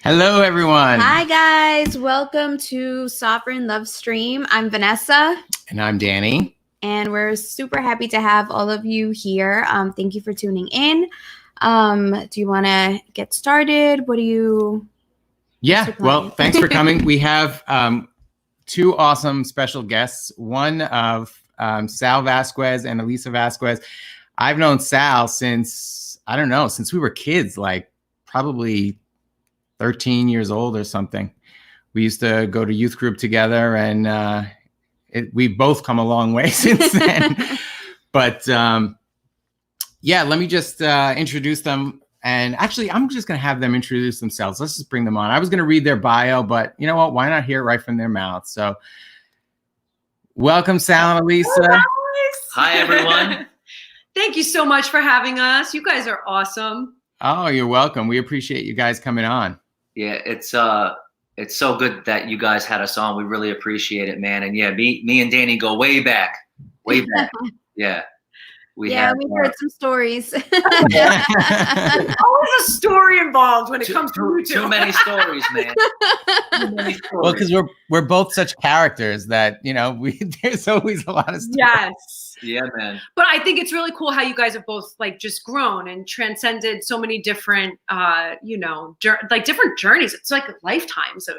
Hello, everyone. Hi, guys. Welcome to Sovereign Lovestream. I'm Vanessa. And I'm Danny. And we're super happy to have all of you here. Thank you for tuning in. Do you want to get started? What do you... Yeah, well, thanks for coming. We have two awesome special guests. One of Sal Vasquez and Alissa Vasquez. I've known Sal since, I don't know, since we were kids, like probably 13 years old or something. We used to go to youth group together, and we've both come a long way since then. But yeah, let me just introduce them. And actually, I'm just going to have them introduce themselves. Let's just bring them on. I was going to read their bio, but you know what? Why not hear it right from their mouth? So welcome, Sal and Alissa. Hi, everyone. Thank you so much for having us. You guys are awesome. Oh, you're welcome. We appreciate you guys coming on. Yeah, it's so good that you guys had us on. We really appreciate it, man. And yeah, me and Danny go way back. Yeah. We heard some stories. Always a story involved when it comes to you two. Too many stories, man. Too many stories. Well, because we're both such characters that, you know, there's always a lot of stories. Yes. Yeah, man. But I think it's really cool how you guys have both like just grown and transcended so many different, different journeys. It's like lifetimes of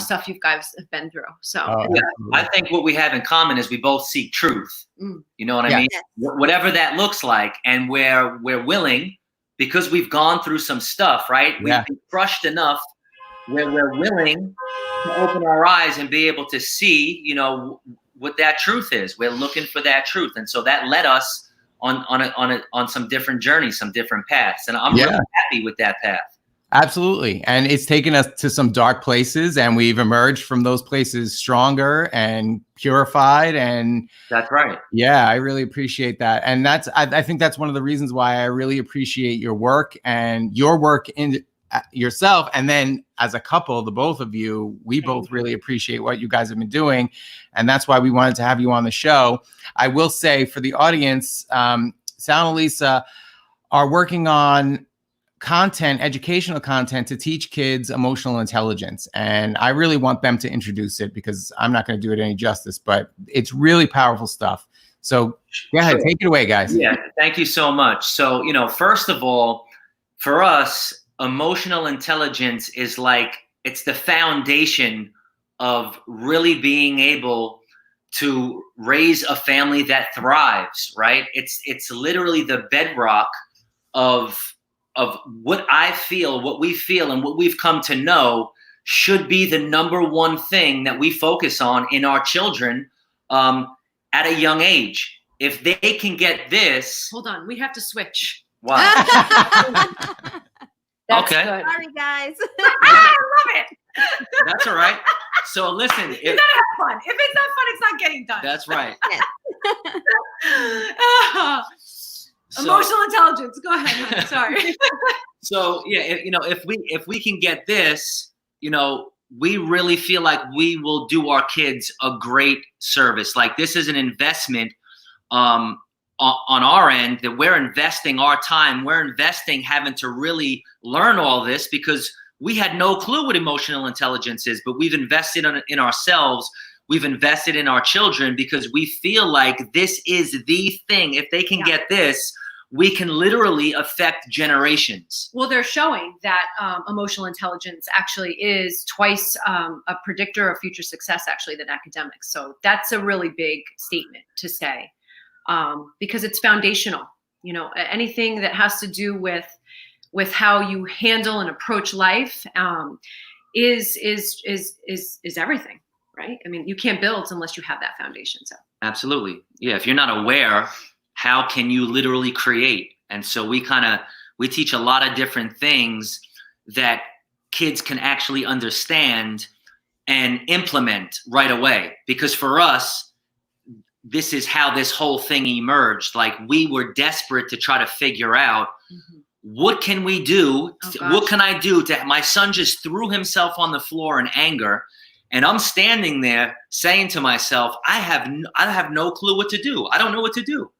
stuff you guys have been through. So yeah, I think what we have in common is we both seek truth. You know what I mean? Yes. Whatever that looks like, and we're willing, because we've gone through some stuff, right? We've been crushed enough where we're willing to open our eyes and be able to see, you know, what that truth is. We're looking for that truth, and so that led us on some different journeys, some different paths, and I'm really happy with that path. Absolutely. And it's taken us to some dark places, and we've emerged from those places stronger and purified. And that's right. Yeah, I really appreciate that. And I think that's one of the reasons why I really appreciate your work and your work in yourself. And then as a couple, the both of you, we both really appreciate what you guys have been doing. And that's why we wanted to have you on the show. I will say for the audience, Sal and Alissa are working on educational content to teach kids emotional intelligence. And I really want them to introduce it because I'm not going to do it any justice, but it's really powerful stuff. So go ahead, take it away, guys. Yeah, thank you so much. So, you know, first of all, for us, emotional intelligence is it's the foundation of really being able to raise a family that thrives, right? It's literally the bedrock of what I feel, what we feel, and what we've come to know should be the number one thing that we focus on in our children at a young age. If they can get this... Hold on, we have to switch. Wow. That's okay. Good. Sorry, guys. I love it. That's all right. So listen. You gotta have fun. If it's not fun, it's not getting done. That's right. Emotional intelligence. Go ahead. Honey. Sorry. So yeah, if we can get this, you know, we really feel like we will do our kids a great service. Like this is an investment on our end that we're investing our time. We're investing having to really learn all this because we had no clue what emotional intelligence is, but we've invested in ourselves. We've invested in our children because we feel like this is the thing. If they can get this, we can literally affect generations. Well, they're showing that emotional intelligence actually is twice a predictor of future success, actually, than academics. So that's a really big statement to say because it's foundational. You know, anything that has to do with how you handle and approach life is everything. Right? I mean, you can't build unless you have that foundation. So absolutely. Yeah. If you're not aware, how can you literally create? And so we teach a lot of different things that kids can actually understand and implement right away. Because for us, this is how this whole thing emerged. Like we were desperate to try to figure out what can we do? What can I do to, my son just threw himself on the floor in anger. And I'm standing there saying to myself, I have no clue what to do. I don't know what to do.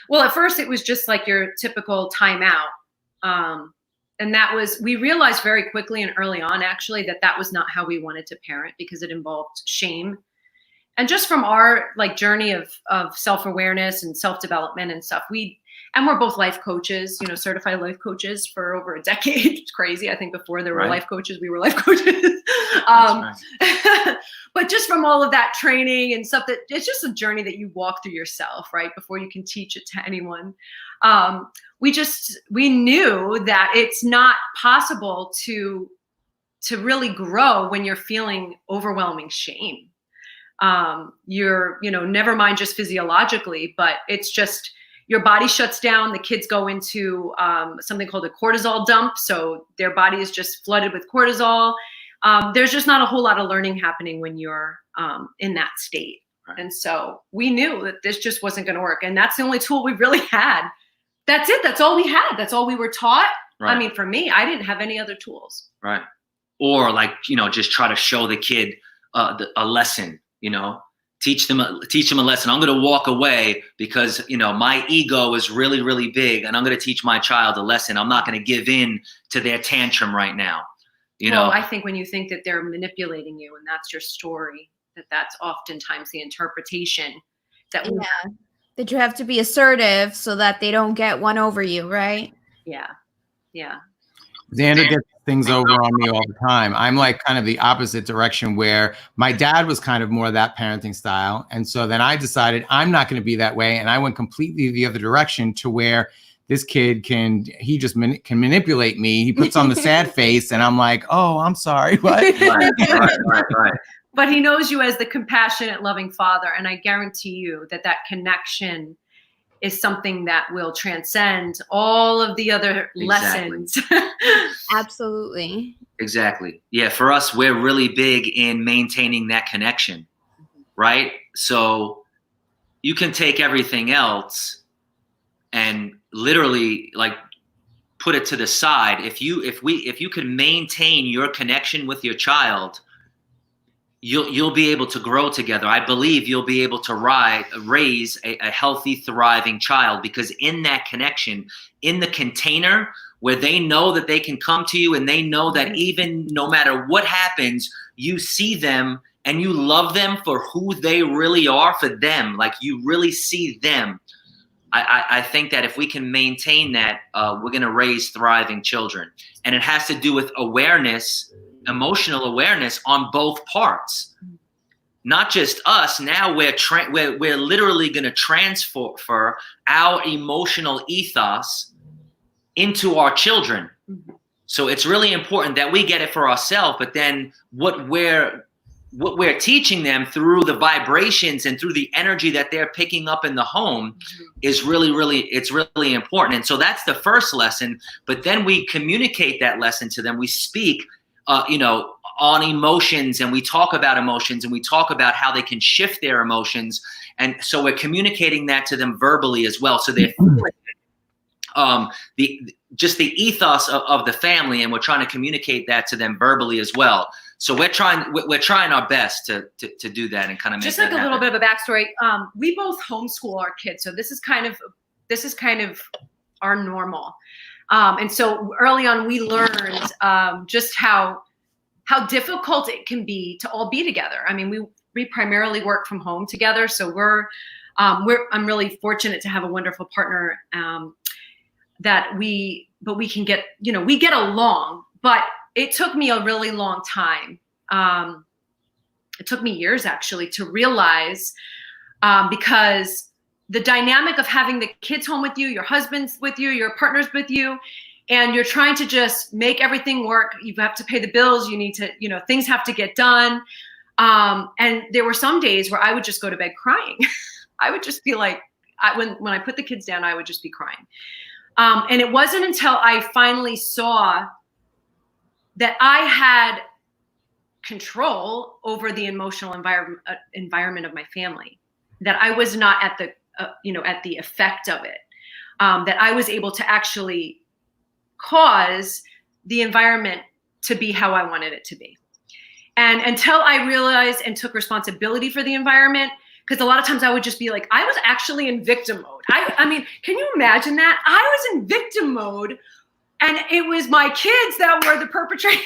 Well, at first it was just like your typical timeout. that was, we realized very quickly and early on, actually, that was not how we wanted to parent, because it involved shame. And just from our like journey of self-awareness and self-development and stuff, we're both life coaches, certified life coaches for over a decade. It's crazy. I think before there were life coaches, we were life coaches. But just from all of that training and stuff, that it's just a journey that you walk through yourself, right? Before you can teach it to anyone. We knew that it's not possible to really grow when you're feeling overwhelming shame. You're, never mind just physiologically, but it's just your body shuts down. The kids go into something called a cortisol dump. So their body is just flooded with cortisol. There's just not a whole lot of learning happening when you're in that state. Right. And so we knew that this just wasn't going to work. And that's the only tool we really had. That's it. That's all we had. That's all we were taught. Right. I mean, for me, I didn't have any other tools. Right. Or like, just try to show the kid a lesson, teach them a lesson. I'm going to walk away because, my ego is really, really big, and I'm going to teach my child a lesson. I'm not going to give in to their tantrum right now. Well, I think when you think that they're manipulating you and that's your story, that's oftentimes the interpretation that that you have to be assertive so that they don't get one over you, right? Yeah. Xander gets things over on me all the time. I'm like kind of the opposite direction, where my dad was kind of more of that parenting style. And so then I decided I'm not going to be that way. And I went completely the other direction, to where this kid can manipulate me. He puts on the sad face and I'm like, oh, I'm sorry. What? Right. But he knows you as the compassionate, loving father. And I guarantee you that connection is something that will transcend all of the other lessons. Absolutely. Exactly. Yeah. For us, we're really big in maintaining that connection, right? So you can take everything else and literally like put it to the side. If you can maintain your connection with your child, you'll be able to grow together. I believe you'll be able to raise a healthy, thriving child, because in that connection, in the container where they know that they can come to you, and they know that even no matter what happens, you see them and you love them for who they really are, for them. Like, you really see them. I think that if we can maintain that, we're going to raise thriving children. And it has to do with awareness, emotional awareness on both parts, not just us. Now we're literally going to transfer our emotional ethos into our children. So it's really important that we get it for ourselves, but then what we're teaching them through the vibrations and through the energy that they're picking up in the home is really, it's really important. And so that's the first lesson, but then we communicate that lesson to them. We speak on emotions, and we talk about emotions, and we talk about how they can shift their emotions. And so we're communicating that to them verbally as well. So they're the ethos of the family, and we're trying to communicate that to them verbally as well. So we're trying our best to do that and kind of make just that like a happen. little bit of a backstory. We both homeschool our kids, so this is kind of our normal. And so early on, we learned just how difficult it can be to all be together. I mean, we primarily work from home together, so I'm really fortunate to have a wonderful partner that we can get, we get along. But it took me a really long time. It took me years actually to realize, because the dynamic of having the kids home with you, your husband's with you, your partner's with you, and you're trying to just make everything work. You have to pay the bills. You need to, things have to get done. And there were some days where I would just go to bed crying. I would just feel like when I put the kids down, I would just be crying. And it wasn't until I finally saw that I had control over the emotional environment of my family, that I was not at the effect of it, that I was able to actually cause the environment to be how I wanted it to be. And until I realized and took responsibility for the environment, because a lot of times I would just be like, I was actually in victim mode. I mean, can you imagine that? I was in victim mode And it was my kids that were the perpetrators.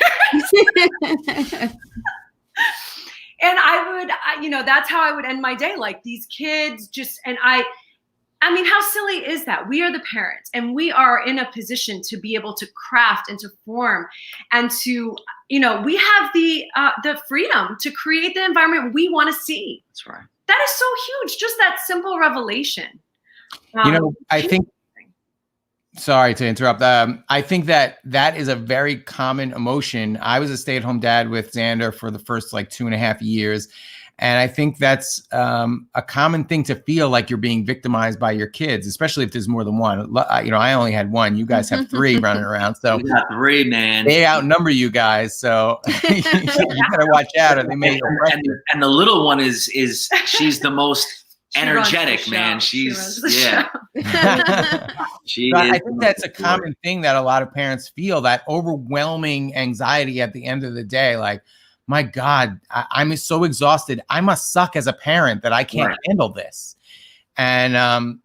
And that's how I would end my day. Like these kids I mean, how silly is that? We are the parents and we are in a position to be able to craft and to form and to, we have the freedom to create the environment we want to see. That's right. That is so huge. Just that simple revelation. I think, sorry to interrupt. I think that is a very common emotion. I was a stay-at-home dad with Xander for the first 2.5 years. And I think that's a common thing to feel like you're being victimized by your kids, especially if there's more than one. I only had one. You guys have 3 running around. So we got 3, man. They outnumber you guys. So you gotta watch out. Or they may and the little one is she's the most energetic, man. She yeah. I think that's a common thing that a lot of parents feel, that overwhelming anxiety at the end of the day. Like, my God, I'm so exhausted. I must suck as a parent that I can't handle this. And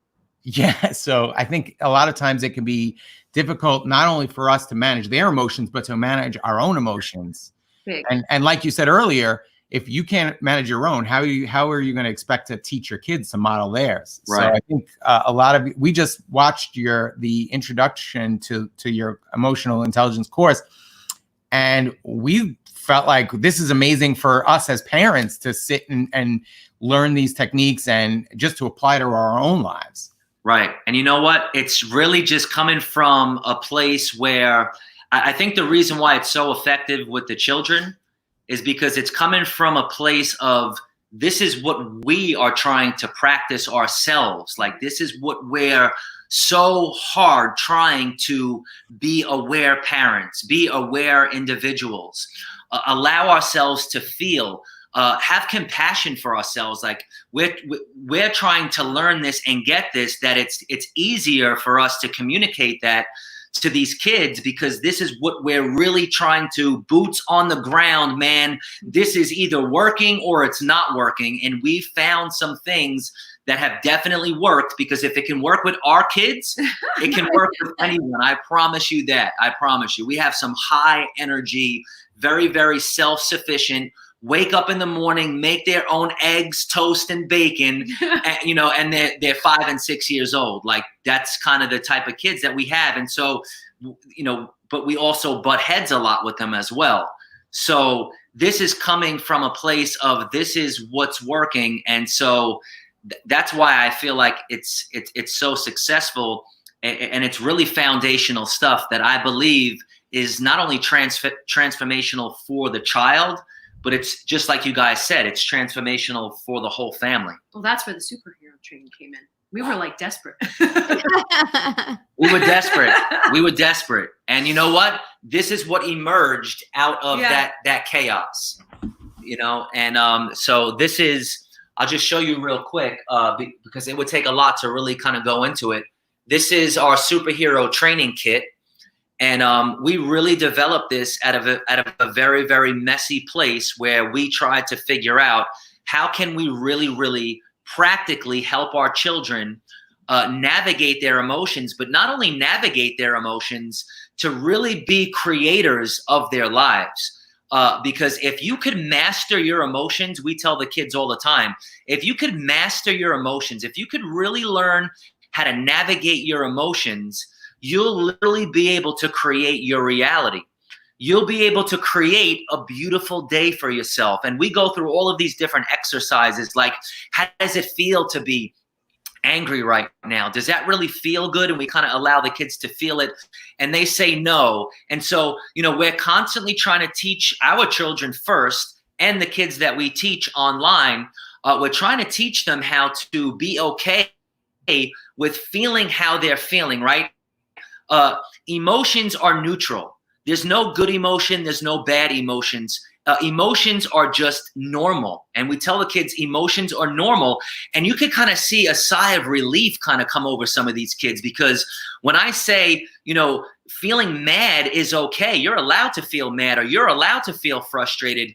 so I think a lot of times it can be difficult, not only for us to manage their emotions, but to manage our own emotions. Big. And like you said earlier, if you can't manage your own, how are you going to expect to teach your kids to model theirs? Right. So I think we just watched the introduction to your emotional intelligence course, and we felt like this is amazing for us as parents to sit and learn these techniques and just to apply to our own lives. Right. And you know what? It's really just coming from a place where I think the reason why it's so effective with the children is because it's coming from a place of, this is what we are trying to practice ourselves. Like, this is what we're so hard trying to be aware parents, be aware individuals, allow ourselves to feel, have compassion for ourselves. Like we're trying to learn this and get this, that it's easier for us to communicate that to these kids, because this is what we're really trying to, boots on the ground, man. This is either working or it's not working. And we found some things that have definitely worked, because if it can work with our kids, it can work with anyone. I promise you that. I promise you. We have some high energy, very, very self-sufficient, wake up in the morning, make their own eggs, toast, and bacon, and they're 5 and 6 years old. Like, that's kind of the type of kids that we have. And so, but we also butt heads a lot with them as well. So this is coming from a place of, this is what's working. And so that's why I feel like it's so successful, and it's really foundational stuff that I believe is not only transformational for the child, but it's just like you guys said, it's transformational for the whole family. Well, that's where the superhero training came in. We were like desperate. We were desperate. We were desperate. And you know what? This is what emerged out of that chaos, And so this is, I'll just show you real quick because it would take a lot to really kind of go into it. This is our superhero training kit. And we really developed this out of a very, very messy place, where we tried to figure out, how can we really, really practically help our children navigate their emotions, but not only navigate their emotions, to really be creators of their lives. Because if you could master your emotions, we tell the kids all the time, if you could master your emotions, if you could really learn how to navigate your emotions, you'll literally be able to create your reality. You'll be able to create a beautiful day for yourself. And we go through all of these different exercises, like, how does it feel to be angry right now? Does that really feel good? And we kind of allow the kids to feel it, and they say no. And so, we're constantly trying to teach our children first, and the kids that we teach online, we're trying to teach them how to be okay with feeling how they're feeling, right? Emotions are neutral. There's no good emotion. There's no bad emotions. Emotions are just normal. And we tell the kids emotions are normal. And you can kind of see a sigh of relief kind of come over some of these kids, because when I say, feeling mad is okay, you're allowed to feel mad, or you're allowed to feel frustrated,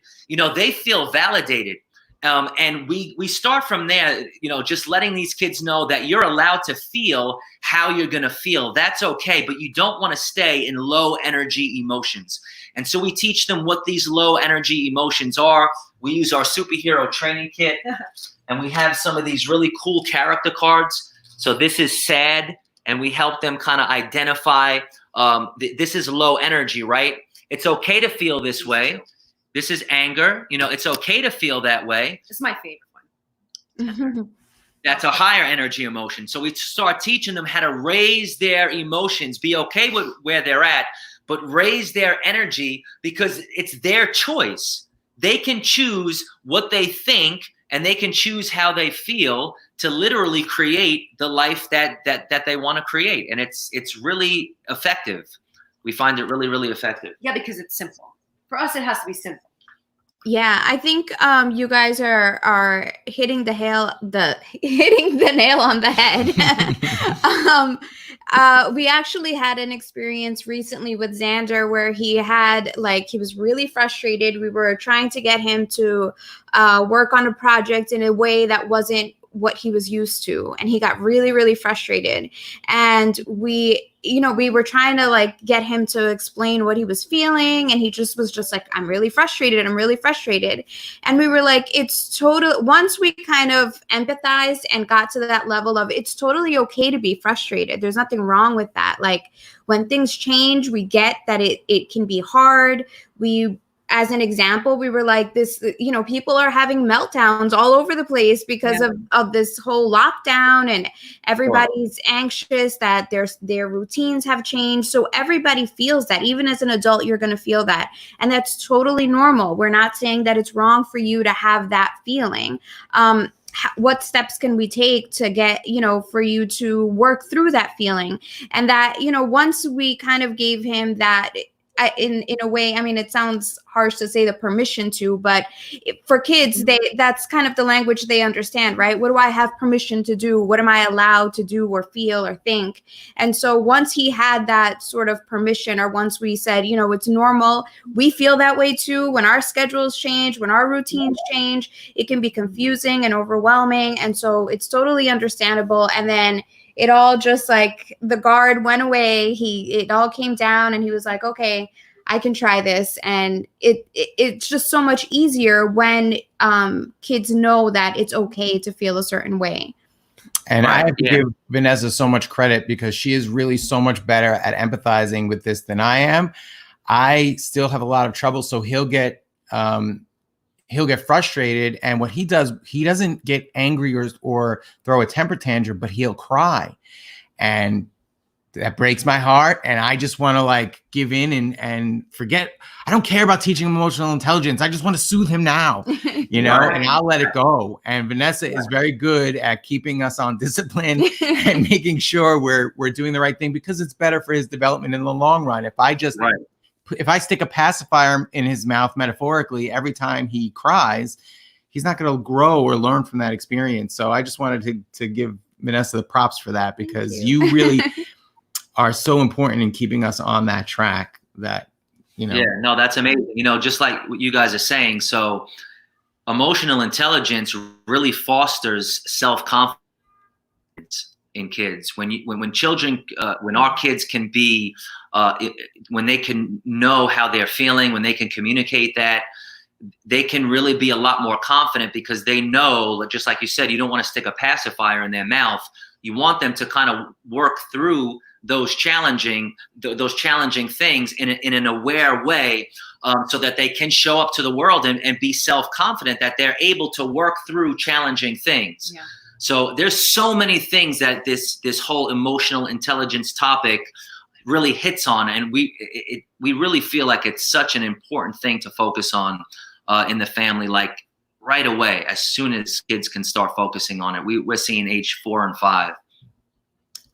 they feel validated. And we start from there, just letting these kids know that you're allowed to feel how you're going to feel. That's okay, but you don't want to stay in low energy emotions. And so we teach them what these low energy emotions are. We use our superhero training kit, and we have some of these really cool character cards. So this is sad, and we help them kind of identify, this is low energy, right? It's okay to feel this way. This is anger. It's okay to feel that way. It's my favorite one. That's a higher energy emotion. So we start teaching them how to raise their emotions, be okay with where they're at, but raise their energy because it's their choice. They can choose what they think, and they can choose how they feel to literally create the life that they want to create. And it's really effective. We find it really, really effective. Yeah, because it's simple. For us, it has to be simple. Yeah, I think you guys are hitting the nail on the head. We actually had an experience recently with Xander where he was really frustrated. We were trying to get him to work on a project in a way that wasn't what he was used to, and he got really, really frustrated. And we were trying to get him to explain what he was feeling, and he was like, I'm really frustrated. And we were like, it's total. Once we kind of empathized and got to that level of, it's totally okay to be frustrated. There's nothing wrong with that. Like, when things change, we get that it can be hard. As an example, we were like, people are having meltdowns all over the place because of this whole lockdown, and everybody's anxious that their routines have changed. So everybody feels that. Even as an adult, you're going to feel that. And that's totally normal. We're not saying that it's wrong for you to have that feeling. What steps can we take to get, for you to work through that feeling? And that, once we kind of gave him that, in a way, I mean, it sounds harsh to say the permission to, but for kids, that's kind of the language they understand, right? What do I have permission to do? What am I allowed to do or feel or think? And so once he had that sort of permission, or once we said, it's normal, we feel that way too. When our schedules change, when our routines change, it can be confusing and overwhelming. And so it's totally understandable. And then it all just the guard went away. It all came down, and he was like, okay, I can try this. And it's just so much easier when kids know that it's okay to feel a certain way. And I have to give Vanessa so much credit because she is really so much better at empathizing with this than I am. I still have a lot of trouble. So he'll get frustrated, and what he does, he doesn't get angry or throw a temper tantrum, but he'll cry, and that breaks my heart. And I just want to give in and forget. I don't care about teaching him emotional intelligence. I just want to soothe him now, and I'll let it go. And Vanessa is very good at keeping us on discipline and making sure we're doing the right thing, because it's better for his development in the long run. If I stick a pacifier in his mouth, metaphorically, every time he cries, he's not going to grow or learn from that experience. So I just wanted to give Vanessa the props for that, because you really are so important in keeping us on that track that, Yeah, no, that's amazing. Just like what you guys are saying. So emotional intelligence really fosters self-confidence in kids. When children, when our kids can be, when they can know how they're feeling, when they can communicate that, they can really be a lot more confident, because they know, just like you said, you don't want to stick a pacifier in their mouth. You want them to kind of work through those challenging things in an aware way, so that they can show up to the world and be self-confident that they're able to work through challenging things. Yeah. So there's so many things that this whole emotional intelligence topic really hits on, and we really feel like it's such an important thing to focus on in the family, right away, as soon as kids can start focusing on it. We're seeing age 4 and 5.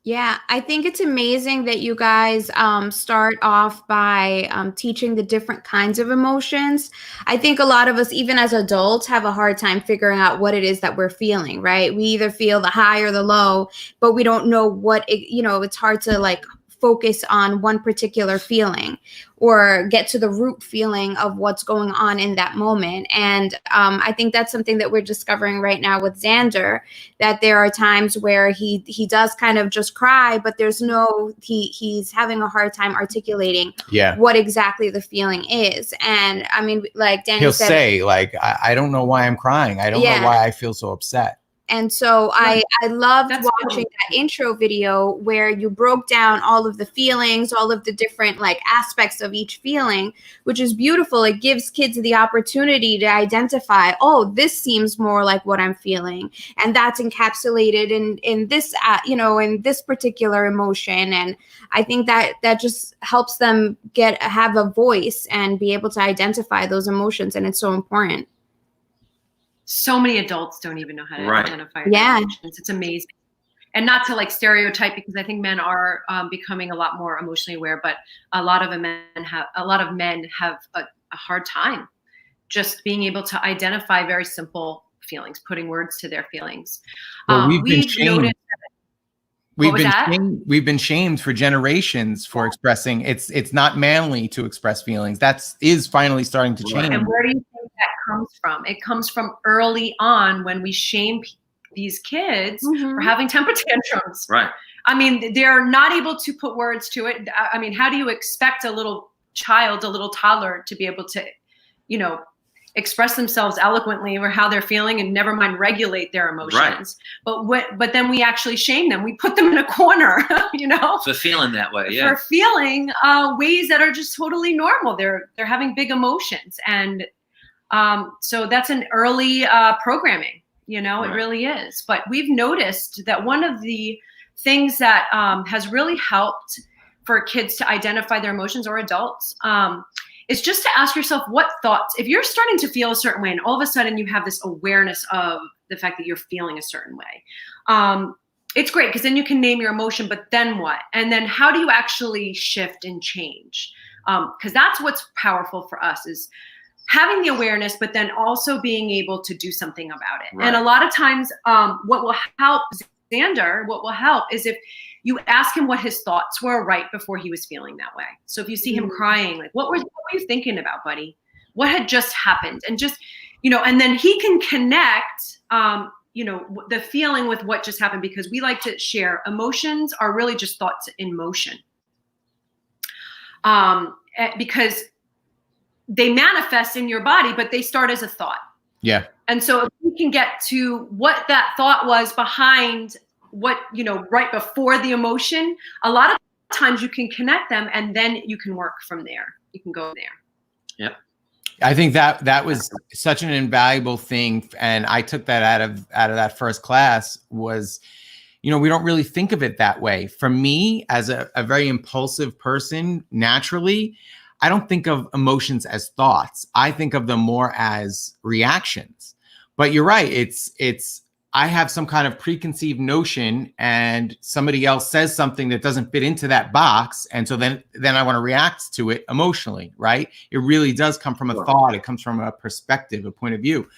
Yeah, I think it's amazing that you guys start off by teaching the different kinds of emotions. I think a lot of us, even as adults, have a hard time figuring out what it is that we're feeling, right? We either feel the high or the low, but we don't know what it's hard to focus on one particular feeling or get to the root feeling of what's going on in that moment. And I think that's something that we're discovering right now with Xander, that there are times where he does kind of just cry, but there's he's having a hard time articulating what exactly the feeling is. And I mean, like Danny he'll said, say like, I don't know why I'm crying. I don't know why I feel so upset. And so I loved watching that intro video where you broke down all of the feelings, all of the different like aspects of each feeling, which is beautiful. It gives kids the opportunity to identify, oh, this seems more like what I'm feeling. And that's encapsulated in this, in this particular emotion. And I think that just helps them have a voice and be able to identify those emotions. And it's so important. So many adults don't even know how to identify their emotions. It's amazing. And not to like stereotype, because I think men are becoming a lot more emotionally aware, but a lot of men have a hard time just being able to identify very simple feelings, putting words to their feelings. Well, we've been shamed. We've been shamed for generations for expressing. It's not manly to express feelings. That is finally starting to change. And where do you think that comes from? It comes from early on when we shame these kids for having temper tantrums. Right. I mean, they're not able to put words to it. I mean, how do you expect a little child, a little toddler to be able to, express themselves eloquently or how they're feeling and never mind regulate their emotions? Right. But then we actually shame them. We put them in a corner, For feeling that way, for feeling ways that are just totally normal. They're having big emotions. And so that's an early programming, it really is. But we've noticed that one of the things that has really helped for kids to identify their emotions, or adults, is just to ask yourself what thoughts, if you're starting to feel a certain way and all of a sudden you have this awareness of the fact that you're feeling a certain way, it's great because then you can name your emotion, but then what? And then how do you actually shift and change? Because that's what's powerful for us, is having the awareness, but then also being able to do something about it. Right. And a lot of times what will help Xander, is if you ask him what his thoughts were right before he was feeling that way. So if you see him crying, like, what were you thinking about, buddy? What had just happened? And just, and then he can connect, the feeling with what just happened, because we like to share emotions are really just thoughts in motion. Because they manifest in your body, but they start as a thought. Yeah. And so if we can get to what that thought was behind what, right before the emotion, a lot of times you can connect them and then you can work from there. You can go there. Yep. I think that was such an invaluable thing. And I took that out of that first class was, we don't really think of it that way. For me, as a very impulsive person, naturally, I don't think of emotions as thoughts. I think of them more as reactions. But you're right. It's I have some kind of preconceived notion and somebody else says something that doesn't fit into that box. And so then I want to react to it emotionally, right? It really does come from a thought. It comes from a perspective, a point of view.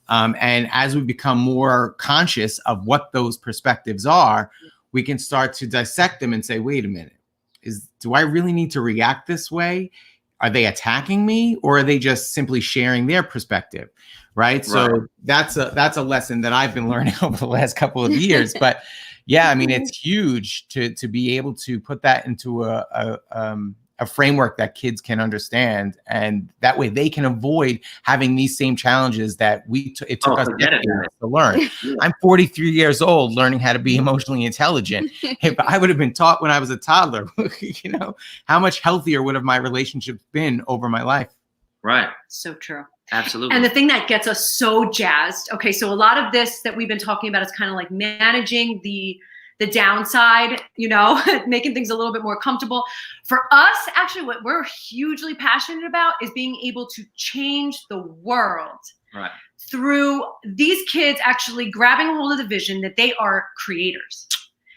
And as we become more conscious of what those perspectives are, we can start to dissect them and say, wait a minute, do I really need to react this way? Are they attacking me, or are they just simply sharing their perspective? Right. So that's a lesson that I've been learning over the last couple of years. But yeah, I mean, it's huge to be able to put that into a framework that kids can understand. And that way they can avoid having these same challenges that it took us decades to learn. I'm 43 years old learning how to be emotionally intelligent. If I would have been taught when I was a toddler, how much healthier would have my relationships been over my life? Right. So true. Absolutely. And the thing that gets us so jazzed. Okay, so a lot of this that we've been talking about is kind of like managing the downside, making things a little bit more comfortable. For us, actually, what we're hugely passionate about is being able to change the world through these kids actually grabbing a hold of the vision that they are creators.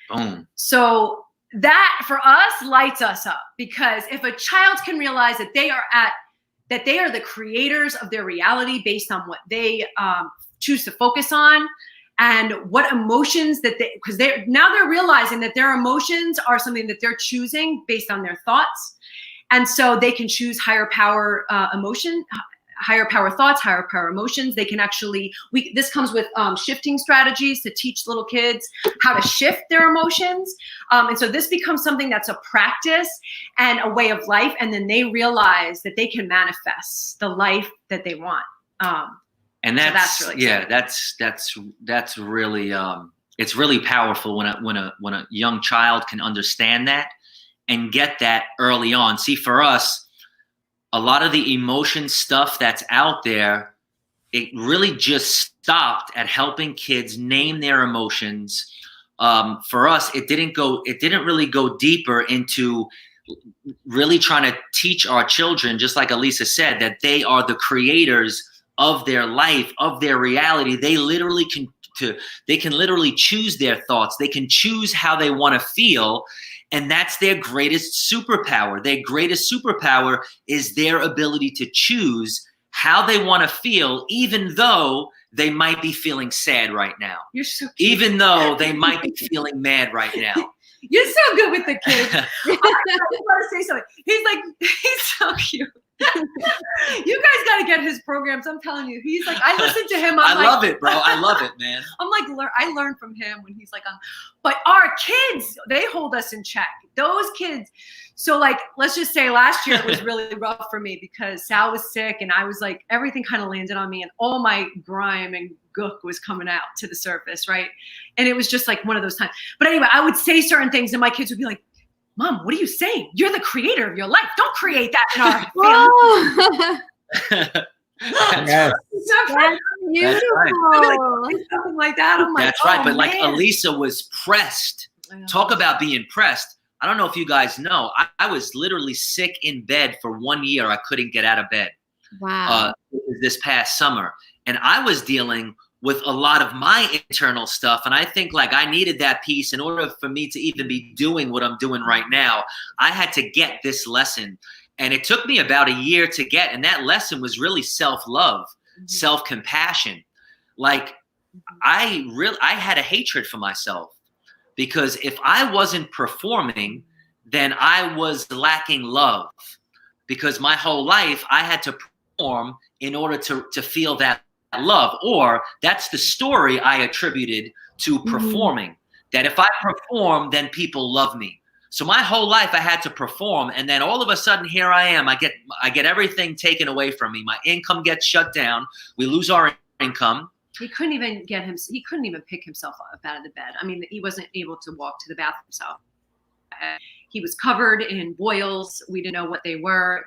Boom. So that for us lights us up, because if a child can realize that they are the creators of their reality based on what they choose to focus on, and what emotions that because they're realizing that their emotions are something that they're choosing based on their thoughts. And so they can choose higher power higher power thoughts, higher power emotions. They can actually, this comes with shifting strategies to teach little kids how to shift their emotions. And so this becomes something that's a practice and a way of life. And then they realize that they can manifest the life that they want. And that's so really that's really, it's really powerful when a young child can understand that and get that early on. See, for us, a lot of the emotion stuff that's out there, it really just stopped at helping kids name their emotions. For us, it didn't really go deeper into really trying to teach our children, just like Alissa said, that they are the creators of their life, of their reality. They can literally choose their thoughts. They can choose how they want to feel. And that's their greatest superpower. Their greatest superpower is their ability to choose how they want to feel, even though they might be feeling sad right now. You're so cute. Even though they might be feeling mad right now. You're so good with the kids. I want to say something. He's so cute. You guys got to get his programs. I'm telling you, he's like, I listen to him. I love it, bro. I love it, man. I'm like, I learned from him when he's like, but our kids, they hold us in check. Those kids. So like, let's just say last year it was really rough for me because Sal was sick and I was like, everything kind of landed on me and all my grime and gook was coming out to the surface, right? And it was just like one of those times. But anyway, I would say certain things and my kids would be like, Mom, what are you saying? You're the creator of your life. Don't create that in our family. Yes. That's beautiful. Right. Something like that. I'm like, that's right. But like man. Alissa was pressed. Talk about being pressed. I don't know if you guys know. I was literally sick in bed for 1 year. I couldn't get out of bed. Wow. This past summer. And I was dealing with a lot of my internal stuff. And I think like I needed that piece in order for me to even be doing what I'm doing right now. I had to get this lesson. And it took me about a year to get. And that lesson was really self-love, self-compassion. Like I had a hatred for myself because if I wasn't performing, then I was lacking love because my whole life I had to perform in order to feel that love, or that's the story I attributed to performing, that if I perform, then people love me. So my whole life I had to perform, and then all of a sudden here I am. I get everything taken away from me. My income gets shut down. We lose our income. He couldn't even pick himself up out of the bed. I mean, he wasn't able to walk to the bathroom himself. He was covered in boils. We didn't know what they were.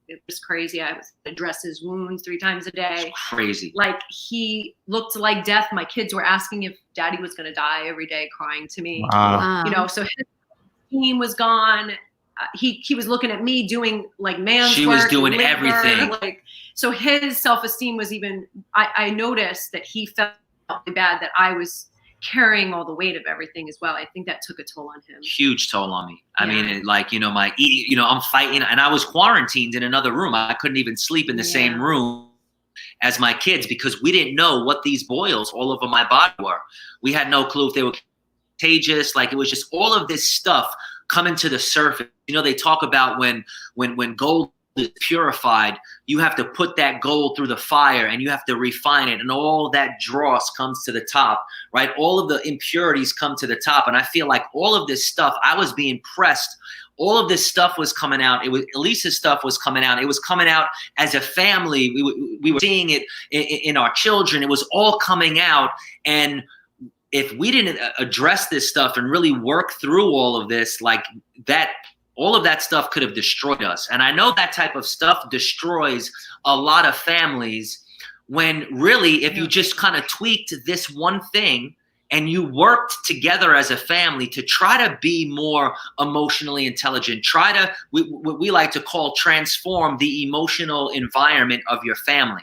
It was crazy. I was to dress his wounds 3 times a day. It's crazy. Like he looked like death. My kids were asking if Daddy was going to die every day, crying to me. Wow. You know, so his team was gone. He was looking at me doing like man's She work. was doing labor, everything. Like so, his self-esteem was even. I noticed that he felt really bad that I was carrying all the weight of everything as well. I think that took a toll on him. Huge toll on me. I mean, like, you know, I'm fighting, and I was quarantined in another room. I couldn't even sleep in the same room as my kids because we didn't know what these boils all over my body were. We had no clue if they were contagious. Like, it was just all of this stuff coming to the surface. You know, they talk about when gold is purified, you have to put that gold through the fire and you have to refine it, and all that dross comes to the top, right? All of the impurities come to the top, and I feel like all of this stuff, I was being pressed. All of this stuff was coming out. It was Alissa's stuff was coming out. It was coming out as a family. We were seeing it in our children. It was all coming out, and if we didn't address this stuff and really work through all of this, like that, all of that stuff could have destroyed us. And I know that type of stuff destroys a lot of families when really, if you just kind of tweaked this one thing and you worked together as a family to try to be more emotionally intelligent, try to, what we like to call, transform the emotional environment of your family.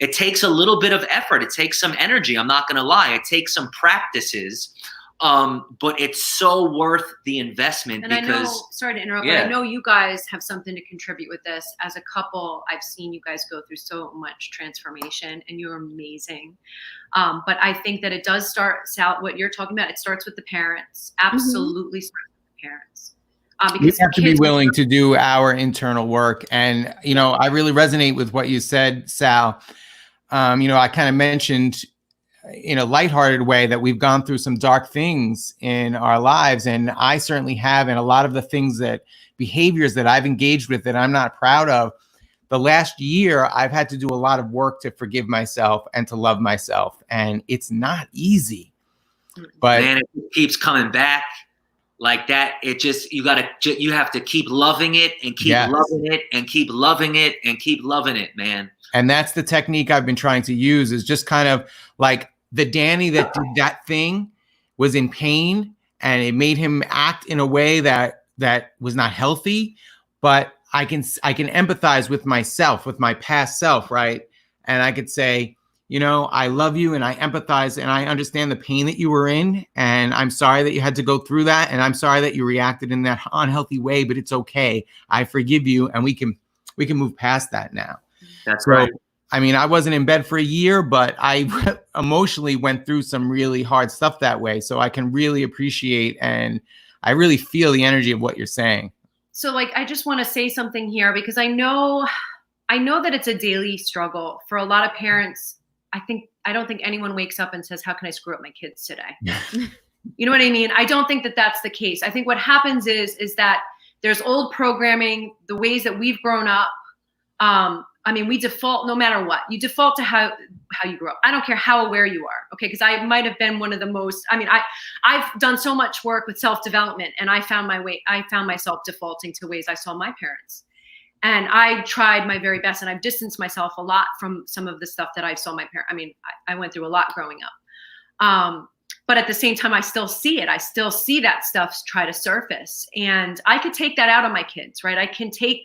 It takes a little bit of effort. It takes some energy. I'm not going to lie. It takes some practices. But it's so worth the investment. And because I know, sorry to interrupt, yeah. but I know you guys have something to contribute with this. As a couple, I've seen you guys go through so much transformation, and you're amazing. But I think that it does start, Sal, what you're talking about, it starts with the parents. Absolutely starts with the parents. We have to be willing to do our internal work. And, you know, I really resonate with what you said, Sal. You know, I kind of mentioned in a lighthearted way that we've gone through some dark things in our lives. And I certainly have. And a lot of the things behaviors that I've engaged with that I'm not proud of, the last year, I've had to do a lot of work to forgive myself and to love myself. And it's not easy. But man, it keeps coming back like that. It just, you have to keep loving it and keep loving it and keep loving it and keep loving it, man. And that's the technique I've been trying to use, is just kind of like the Danny that did that thing was in pain, and it made him act in a way that was not healthy. But I can empathize with myself, with my past self, right? And I could say, you know, I love you and I empathize and I understand the pain that you were in. And I'm sorry that you had to go through that. And I'm sorry that you reacted in that unhealthy way, but it's okay. I forgive you, and we can move past that now. That's right. I mean, I wasn't in bed for a year, but I emotionally went through some really hard stuff that way. So I can really appreciate, and I really feel the energy of what you're saying. So like, I just want to say something here, because I know that it's a daily struggle for a lot of parents. I don't think anyone wakes up and says, how can I screw up my kids today? You know what I mean? I don't think that that's the case. I think what happens is that there's old programming, the ways that we've grown up. I mean, we default, no matter what, you default to how you grew up. I don't care how aware you are. Okay. Because I might've been one of the most, I mean, I've done so much work with self-development, and I found myself defaulting to ways I saw my parents. And I tried my very best, and I've distanced myself a lot from some of the stuff that I saw my parents. I mean, I went through a lot growing up. But at the same time, I still see it. I still see that stuff try to surface. And I could take that out on my kids, right? I can take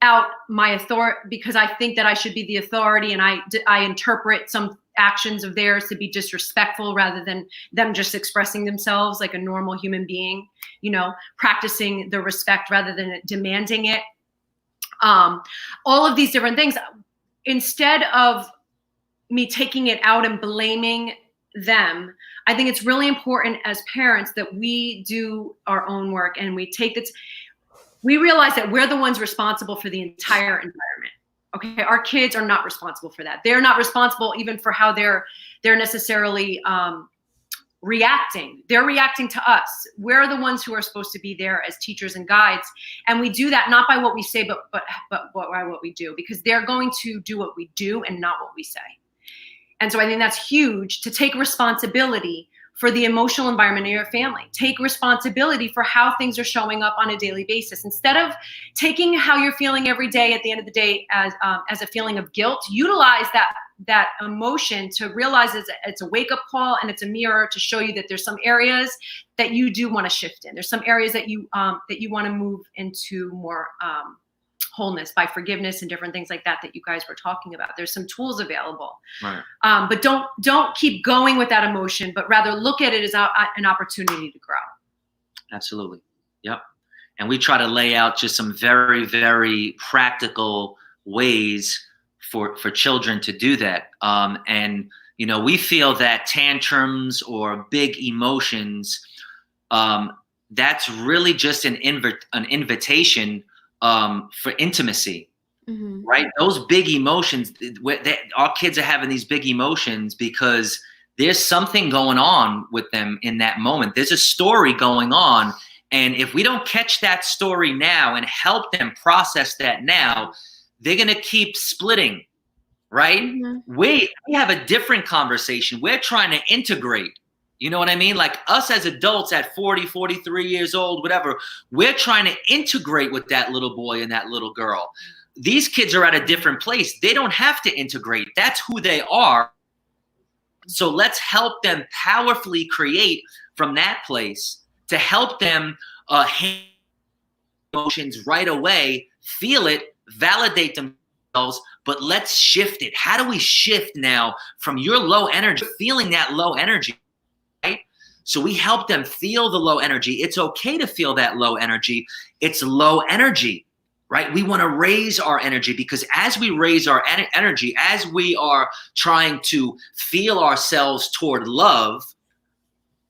out my authority, because I think that I should be the authority, and I interpret some actions of theirs to be disrespectful rather than them just expressing themselves like a normal human being, you know, practicing the respect rather than demanding it. All of these different things, instead of me taking it out and blaming them, I think it's really important as parents that we do our own work, and we realize that we're the ones responsible for the entire environment. Okay. Our kids are not responsible for that. They're not responsible even for how they're necessarily, reacting. They're reacting to us. We're the ones who are supposed to be there as teachers and guides. And we do that not by what we say, but by what we do, because they're going to do what we do and not what we say. And so I think that's huge, to take responsibility for the emotional environment of your family. Take responsibility for how things are showing up on a daily basis. Instead of taking how you're feeling every day at the end of the day as a feeling of guilt, utilize that emotion to realize it's a wake-up call, and it's a mirror to show you that there's some areas that you do want to shift in. There's some areas that you want to move into more wholeness by forgiveness and different things like that you guys were talking about. There's some tools available, right. But don't keep going with that emotion, but rather look at it as an opportunity to grow. Absolutely. Yep. And we try to lay out just some very, very practical ways for children to do that. And, you know, we feel that tantrums or big emotions, that's really just an invitation for intimacy, right? Those big emotions, our kids are having these big emotions because there's something going on with them in that moment. There's a story going on. And if we don't catch that story now and help them process that now, they're going to keep splitting, right? We have a different conversation. We're trying to integrate. You know what I mean? Like us as adults at 40, 43 years old, whatever, we're trying to integrate with that little boy and that little girl. These kids are at a different place. They don't have to integrate. That's who they are. So let's help them powerfully create from that place to help them handle emotions right away, feel it, validate themselves, but let's shift it. How do we shift now from your low energy, feeling that low energy? So we help them feel the low energy. It's okay to feel that low energy. It's low energy, right? We want to raise our energy, because as we raise our energy, as we are trying to feel ourselves toward love,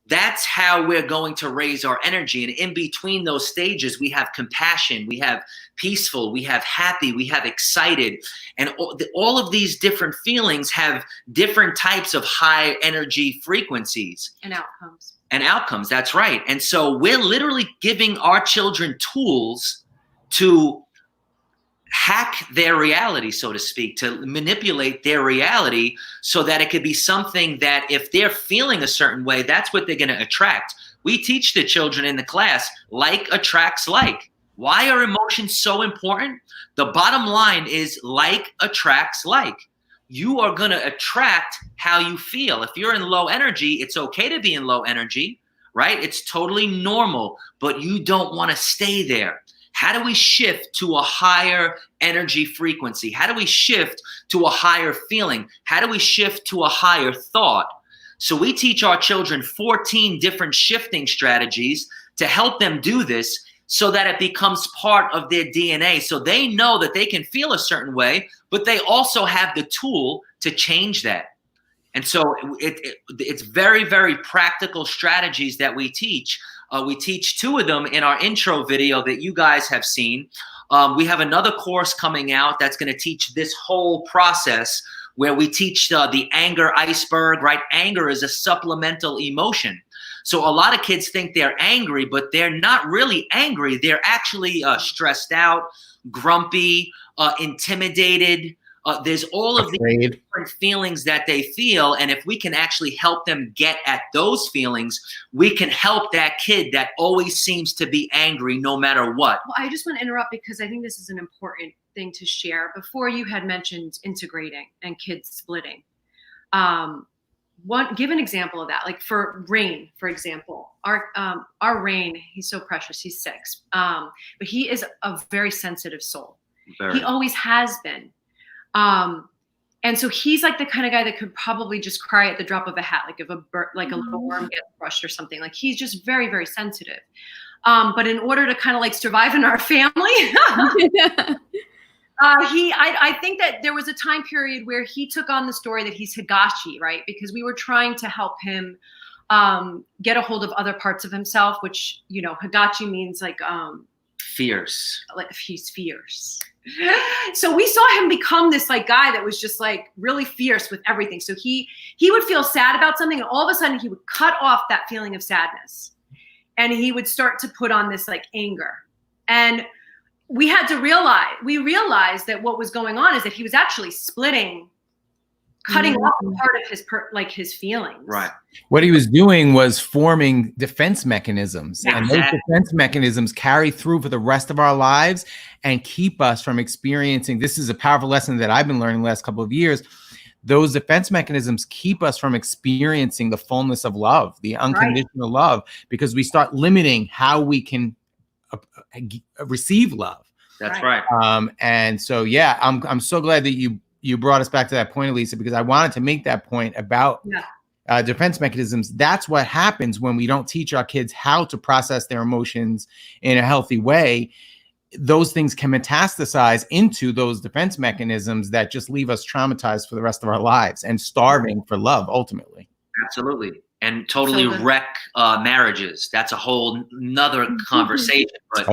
that's how we're going to raise our energy. And in between those stages, we have compassion, we have peaceful, we have happy, we have excited. And all of these different feelings have different types of high energy frequencies. And outcomes. And outcomes, that's right. And so we're literally giving our children tools to hack their reality, so to speak, to manipulate their reality so that it could be something that if they're feeling a certain way, that's what they're going to attract. We teach the children in the class, like attracts like. Why are emotions so important? The bottom line is like attracts like. You are going to attract how you feel. If you're in low energy, it's okay to be in low energy, right? It's totally normal, but you don't want to stay there. How do we shift to a higher energy frequency? How do we shift to a higher feeling? How do we shift to a higher thought? So we teach our children 14 different shifting strategies to help them do this so that it becomes part of their DNA. So they know that they can feel a certain way, but they also have the tool to change that. And so it's very, very practical strategies that we teach. We teach 2 of them in our intro video that you guys have seen. We have another course coming out that's going to teach this whole process, where we teach the anger iceberg, right? Anger is a supplemental emotion. So a lot of kids think they're angry, but they're not really angry. They're actually stressed out, grumpy, intimidated. There's all of these different feelings that they feel. And if we can actually help them get at those feelings, we can help that kid that always seems to be angry no matter what. Well, I just want to interrupt because I think this is an important thing to share. Before, you had mentioned integrating and kids splitting. Give an example of that. Like for Rain, for example, our Rain, he's so precious. He's 6, but he is a very sensitive soul. He always has been. And so he's like the kind of guy that could probably just cry at the drop of a hat, like if a little worm gets crushed or something. Like he's just very, very sensitive. But in order to kind of like survive in our family, I think that there was a time period where he took on the story that he's Higashi, right? Because we were trying to help him get a hold of other parts of himself, which, you know, Higashi means like fierce. Like he's fierce. So we saw him become this like guy that was just like really fierce with everything. So he would feel sad about something, and all of a sudden he would cut off that feeling of sadness, and he would start to put on this like anger. And we realized that what was going on is that he was actually splitting, cutting off part of his feelings. Right. What he was doing was forming defense mechanisms, Yeah. and those defense mechanisms carry through for the rest of our lives and keep us from experiencing. This is a powerful lesson that I've been learning the last couple of years. Those defense mechanisms keep us from experiencing the fullness of love, the unconditional love, because we start limiting how we can receive love. That's right. And so, yeah, I'm so glad that you brought us back to that point, Alissa, because I wanted to make that point about defense mechanisms. That's what happens when we don't teach our kids how to process their emotions in a healthy way. Those things can metastasize into those defense mechanisms that just leave us traumatized for the rest of our lives and starving for love, ultimately. Absolutely. And totally wreck marriages. That's a whole nother conversation. But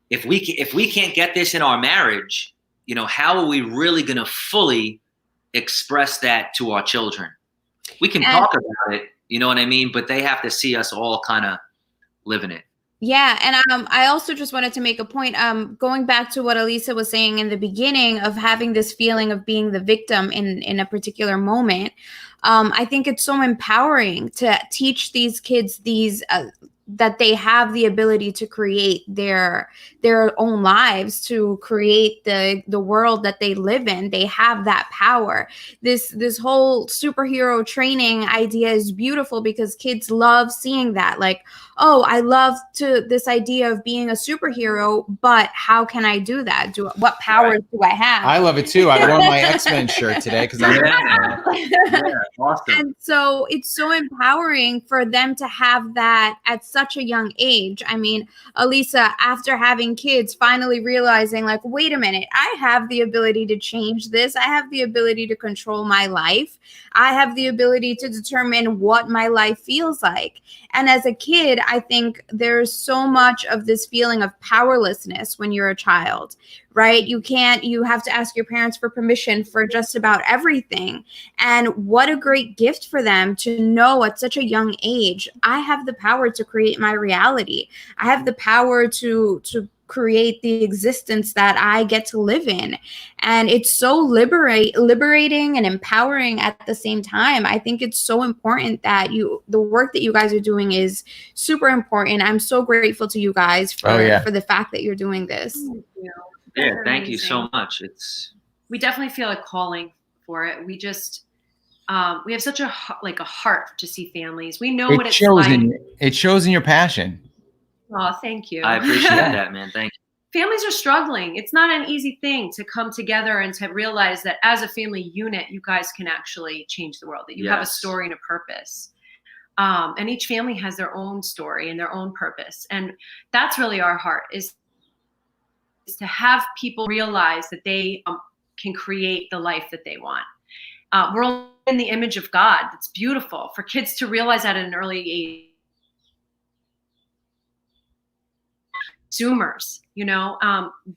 if we can't get this in our marriage, you know, how are we really going to fully express that to our children? We can talk about it, you know what I mean? But they have to see us all kind of living it. Yeah. And I also just wanted to make a point, going back to what Alissa was saying in the beginning of having this feeling of being the victim in a particular moment. I think it's so empowering to teach these kids these that they have the ability to create their own lives, to create the world that they live in. They have that power. This whole superhero training idea is beautiful because kids love seeing that. Like, oh, I love this idea of being a superhero, but how can I do that? What powers do I have? I love it too. I wore my X-Men shirt today because I'm awesome. And so it's so empowering for them to have that at such a young age. I mean, Alissa, after having kids, finally realizing like, wait a minute, I have the ability to change this. I have the ability to control my life. I have the ability to determine what my life feels like. And as a kid, I think there's so much of this feeling of powerlessness when you're a child, right? You have to ask your parents for permission for just about everything. And what a great gift for them to know at such a young age, I have the power to create my reality. I have the power to create the existence that I get to live in. And it's so liberating and empowering at the same time. I think it's so important that the work that you guys are doing is super important. I'm so grateful to you guys for the fact that you're doing this. Yeah, thank you so much. We definitely feel a calling for it. We just we have such a heart to see families. We know what it's like. It shows in your passion. Oh, thank you. I appreciate that, man. Thank you. Families are struggling. It's not an easy thing to come together and to realize that as a family unit, you guys can actually change the world, that you have a story and a purpose. And each family has their own story and their own purpose. And that's really our heart, is to have people realize that they can create the life that they want. We're all in the image of God. It's beautiful for kids to realize that at an early age. Consumers,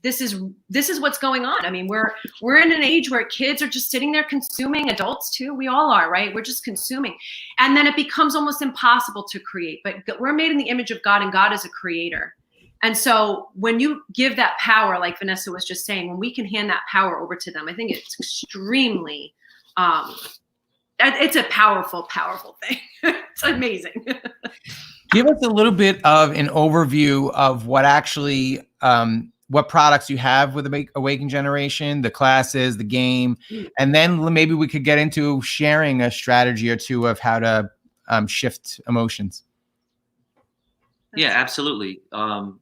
this is what's going on. I mean, we're in an age where kids are just sitting there consuming, adults too. We all are, right? We're just consuming. And then it becomes almost impossible to create. But we're made in the image of God, and God is a creator. And so when you give that power, like Vanessa was just saying, when we can hand that power over to them, I think it's extremely, it's a powerful, powerful thing. It's amazing. Give us a little bit of an overview of what actually, what products you have with the Awaken Generation, the classes, the game, and then maybe we could get into sharing a strategy or two of how to shift emotions. Yeah, absolutely.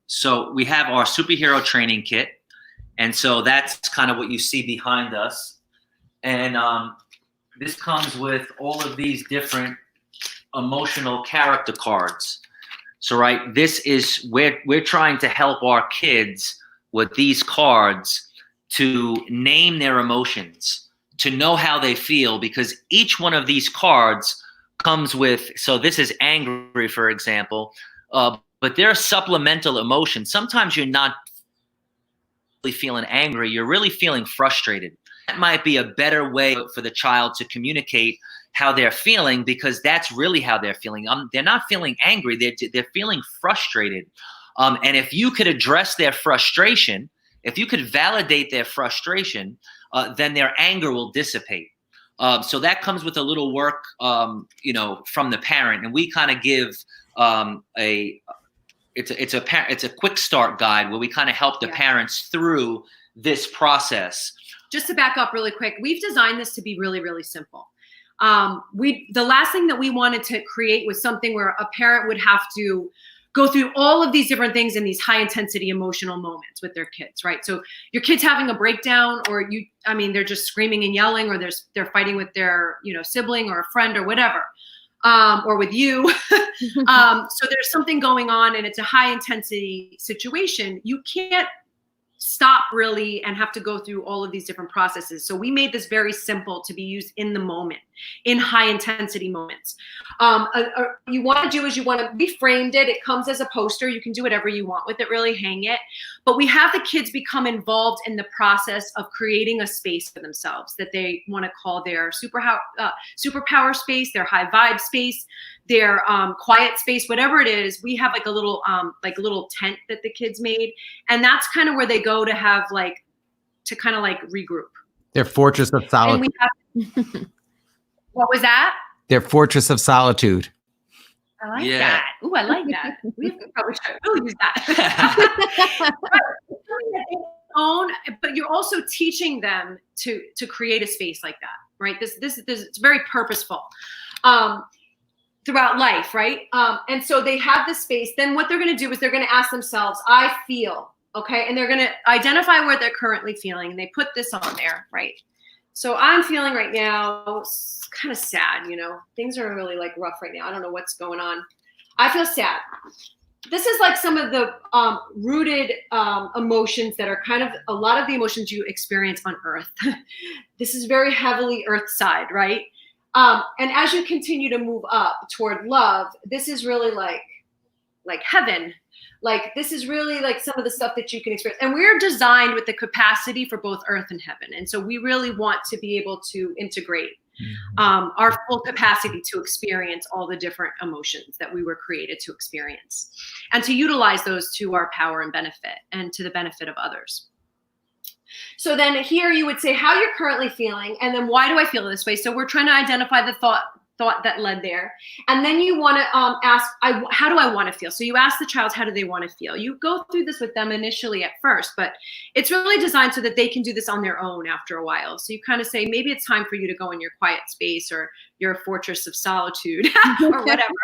So we have our superhero training kit. And so that's kind of what you see behind us. And this comes with all of these different emotional character cards. So, right, this is where we're trying to help our kids with these cards to name their emotions, to know how they feel, because each one of these cards comes with, so this is angry, for example, but there are supplemental emotions. Sometimes you're not really feeling angry, you're really feeling frustrated. That might be a better way for the child to communicate how they're feeling, because that's really how they're feeling. They're not feeling angry, they're feeling frustrated. And if you could address their frustration, if you could validate their frustration, then their anger will dissipate. So that comes with a little work, from the parent, and we kind of give it's a quick start guide where we kind of help the parents through this process. Just to back up really quick, we've designed this to be really, really simple. The last thing that we wanted to create was something where a parent would have to go through all of these different things in these high intensity emotional moments with their kids, right? So your kid's having a breakdown, or they're just screaming and yelling, or they're fighting with their, sibling or a friend or whatever, or with you. So there's something going on and it's a high intensity situation. You can't stop really and have to go through all of these different processes. So we made this very simple to be used in the moment, in high intensity moments. You want to do is we framed it. It comes as a poster. You can do whatever you want with it, really hang it. But we have the kids become involved in the process of creating a space for themselves that they want to call their superpower space, their high vibe space, their quiet space, whatever it is. We have a little tent that the kids made, and that's kind of where they go to have to kind of regroup. Their fortress of solitude. What was that? Their fortress of solitude. I like Yeah. that. Ooh, I like that. We probably should really use that. Own, but you're also teaching them to create a space like that, right? This it's very purposeful throughout life, right? And so they have this space. Then what they're going to do is they're going to ask themselves, I feel, okay? And they're going to identify where they're currently feeling, and they put this on there, right? So I'm feeling right now kind of sad, you know, things are really like rough right now. I don't know what's going on. I feel sad. This is like some of the rooted emotions that are kind of a lot of the emotions you experience on Earth. This is very heavily Earth side, right? And as you continue to move up toward love, this is really like heaven. Like this is really like some of the stuff that you can experience. And we're designed with the capacity for both Earth and heaven. And so we really want to be able to integrate our full capacity to experience all the different emotions that we were created to experience, and to utilize those to our power and benefit, and to the benefit of others. So then here you would say how you're currently feeling, and then why do I feel this way? So we're trying to identify the thought that led there. And then you want to ask, how do I want to feel? So you ask the child, how do they want to feel? You go through this with them initially at first, but it's really designed so that they can do this on their own after a while. So you kind of say, maybe it's time for you to go in your quiet space or your fortress of solitude or whatever.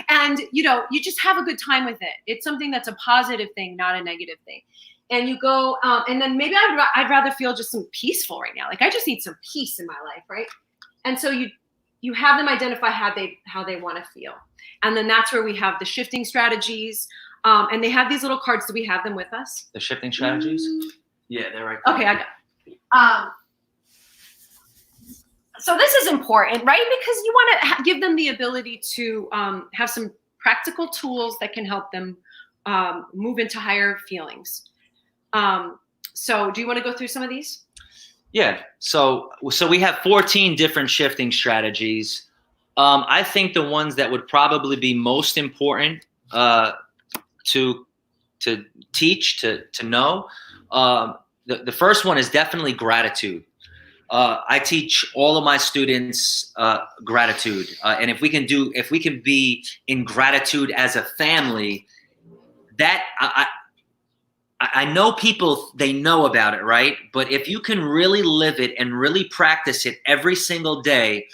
And, you know, you just have a good time with it. It's something that's a positive thing, not a negative thing. And you go, and then maybe I'd rather feel just some peaceful right now. Like I just need some peace in my life, right? And so you have them identify how they want to feel. And then that's where we have the shifting strategies. And they have these little cards. Do we have them with us? The shifting strategies? Yeah, they're right there. Okay, I got it. So this is important, right? Because you want to give them the ability to have some practical tools that can help them move into higher feelings. So do you want to go through some of these? Yeah. So we have 14 different shifting strategies. I think the ones that would probably be most important to teach, to know, the first one is definitely gratitude. I teach all of my students gratitude, and if we can be in gratitude as a family, that I know people, they know about it, right? But if you can really live it and really practice it every single day,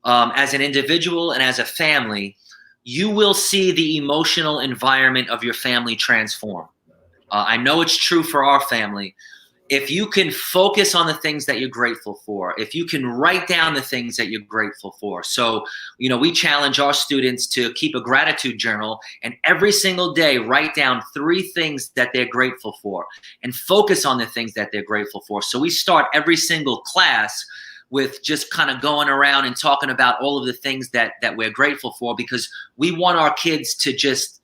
as an individual and as a family, you will see the emotional environment of your family transform. I know it's true for our family. If you can focus on the things that you're grateful for, if you can write down the things that you're grateful for. So, you know, we challenge our students to keep a gratitude journal and every single day write down 3 things that they're grateful for and focus on the things that they're grateful for. So we start every single class with just kind of going around and talking about all of the things that we're grateful for, because we want our kids to just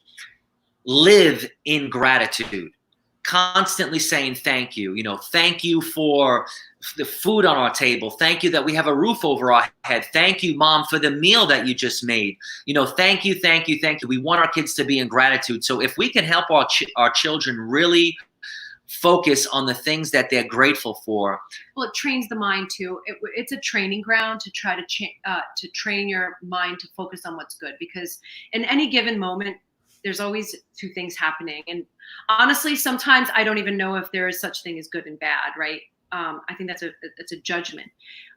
live in gratitude. Constantly saying thank you, you know, thank you for the food on our table. Thank you that we have a roof over our head. Thank you, Mom, for the meal that you just made. You know, thank you, thank you, thank you. We want our kids to be in gratitude. So if we can help our children really focus on the things that they're grateful for. Well, it trains the mind too. It's a training ground to try to train your mind to focus on what's good, because in any given moment, there's always 2 things happening. And honestly, sometimes I don't even know if there is such thing as good and bad, right? I think that's a judgment.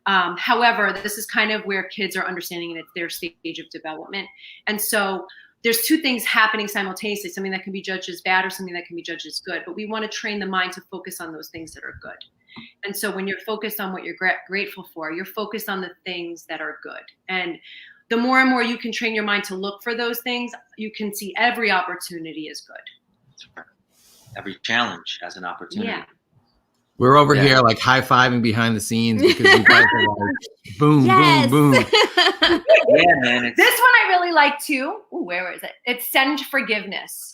However, this is kind of where kids are understanding, and it's their stage of development. And so there's 2 things happening simultaneously, something that can be judged as bad or something that can be judged as good. But we want to train the mind to focus on those things that are good. And so when you're focused on what you're grateful for, you're focused on the things that are good. And the more and more you can train your mind to look for those things, you can see every opportunity as good. Every challenge as an opportunity. Yeah. We're over here like high-fiving behind the scenes because you guys are like boom, Yes. boom, boom. Yeah, man. This one I really like too. Ooh, where is it? It's send forgiveness.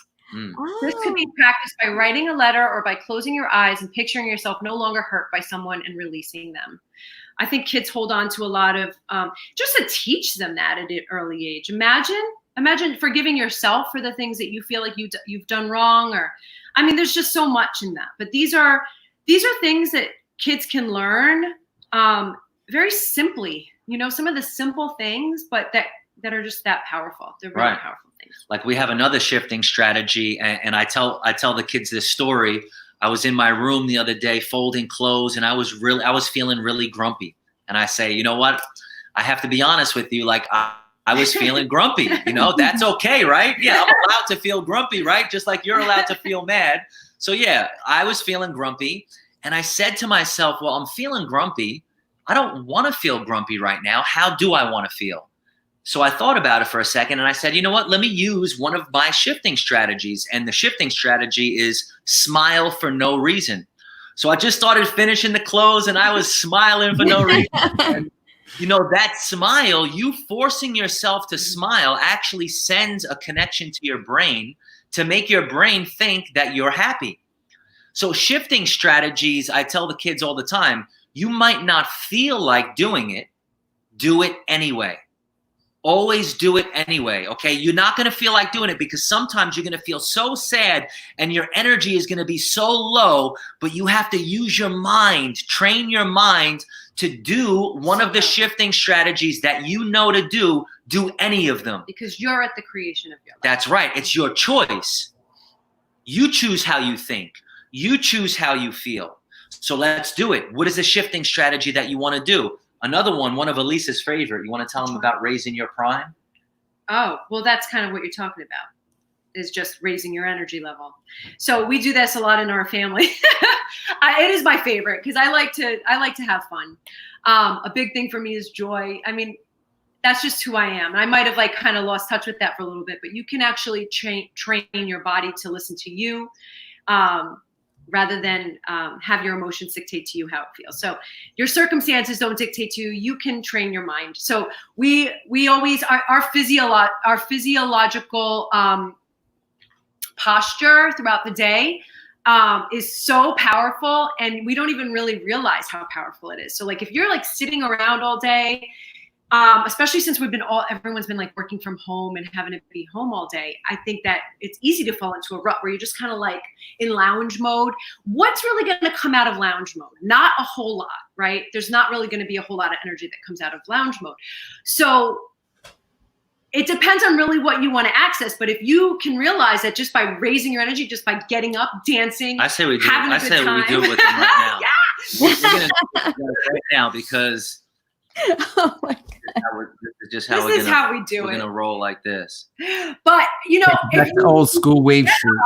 This could be practiced by writing a letter or by closing your eyes and picturing yourself no longer hurt by someone and releasing them. I think kids hold on to a lot of, just to teach them that at an early age. Imagine forgiving yourself for the things that you feel like you've done wrong, or, I mean, there's just so much in that. But these are things that kids can learn very simply. You know, some of the simple things, but that that are just that powerful. They're really powerful things. Like we have another shifting strategy, and I tell the kids this story. I was in my room the other day folding clothes, and I was feeling really grumpy. And I say, you know what? I have to be honest with you. Like I was feeling grumpy. You know, that's okay, right? Yeah, I'm allowed to feel grumpy, right? Just like you're allowed to feel mad. So yeah, I was feeling grumpy, and I said to myself, well, I'm feeling grumpy. I don't want to feel grumpy right now. How do I want to feel? So I thought about it for a second, and I said, you know what? Let me use one of my shifting strategies. And the shifting strategy is smile for no reason. So I just started finishing the clothes, and I was smiling for no reason. And, you know, that smile, you forcing yourself to smile actually sends a connection to your brain to make your brain think that you're happy. So shifting strategies, I tell the kids all the time, you might not feel like doing it. Do it anyway. Always do it anyway, okay? You're not going to feel like doing it because sometimes you're going to feel so sad and your energy is going to be so low, but you have to use your mind, train your mind to do one of the shifting strategies that you know to do any of them. Because you're at the creation of your life. That's right. It's your choice. You choose how you think. You choose how you feel. So let's do it. What is a shifting strategy that you want to do? Another one of Alissa's favorite. You want to tell them about raising your prime? Oh, well, that's kind of what you're talking about, is just raising your energy level. So we do this a lot in our family. It is my favorite because I like to have fun. A big thing for me is joy. I mean, that's just who I am. And I might have like kind of lost touch with that for a little bit, but you can actually train your body to listen to you. Rather than have your emotions dictate to you how it feels. So your circumstances don't dictate to you. You can train your mind. So we always, our physiological posture throughout the day is so powerful, and we don't even really realize how powerful it is. So like if you're like sitting around all day, especially since everyone's been like working from home and having to be home all day, I think that it's easy to fall into a rut where you're just kind of like in lounge mode. What's really going to come out of lounge mode? Not a whole lot, right? There's not really going to be a whole lot of energy that comes out of lounge mode. So it depends on really what you want to access. But if you can realize that just by raising your energy, just by getting up, dancing, I say we do. having a I good say time. we do it with them right now. Yeah. We're going to do it right now because Oh my God. this is how we do we're it. gonna roll like this. But you know, That's the old school wave shoot.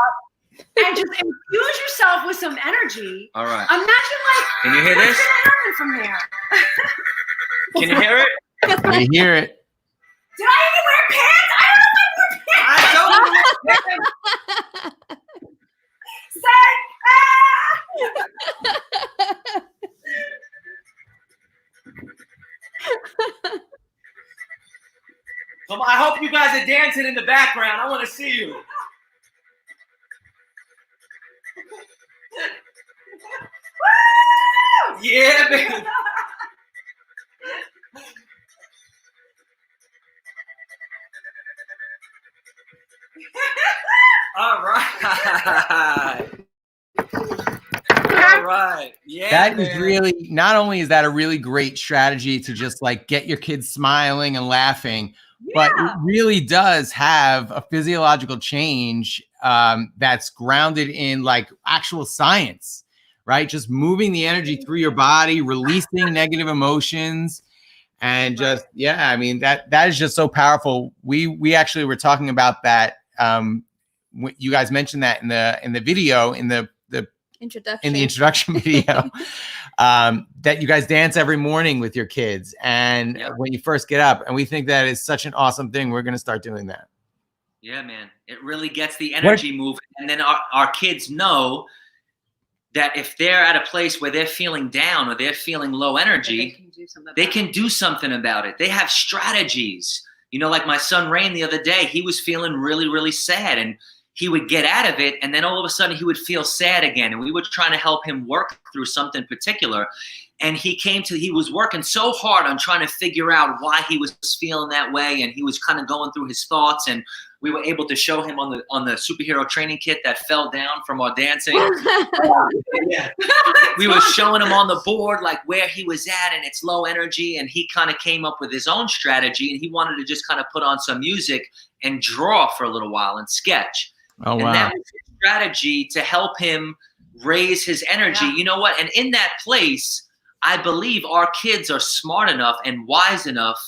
and just infuse yourself with some energy. All right. Imagine like, Can you hear what's this? gonna happen from there? Can you hear it? You hear it? Did I even wear pants? I don't know if I wore pants. I don't know. I hope you guys are dancing in the background. I want to see you. Yeah, man. All right. All right. Yeah. That is really, not only is that a really great strategy to just like get your kids smiling and laughing, but it really does have a physiological change that's grounded in like actual science, right? Just moving the energy through your body, releasing negative emotions. And just, yeah, I mean, that is just so powerful. We actually were talking about that. You guys mentioned that in the video, in the introduction video, that you guys dance every morning with your kids. And when you first get up, and we think that is such an awesome thing. We're going to start doing that. Yeah, man. It really gets the energy moving. And then our kids know that if they're at a place where they're feeling down or they're feeling low energy, they can do something about it. They have strategies. You know, like my son Rain the other day, he was feeling really, really sad, and he would get out of it, and then all of a sudden he would feel sad again. And we were trying to help him work through something particular. And he was working so hard on trying to figure out why he was feeling that way. And he was kind of going through his thoughts. And We were able to show him on the superhero training kit that fell down from our dancing. Yeah. We were showing him on the board like where he was at, and it's low energy, and he kind of came up with his own strategy, and he wanted to just kind of put on some music and draw for a little while and sketch. Oh, wow. And that was his strategy to help him raise his energy. Yeah. You know what? And in that place, I believe our kids are smart enough and wise enough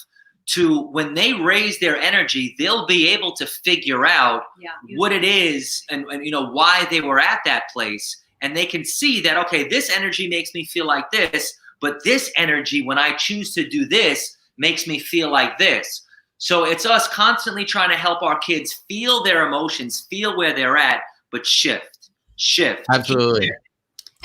to, when they raise their energy, they'll be able to figure out what it is and you know, why they were at that place. And they can see that, okay, this energy makes me feel like this, but this energy, when I choose to do this, makes me feel like this. So it's us constantly trying to help our kids feel their emotions, feel where they're at, but shift. Absolutely.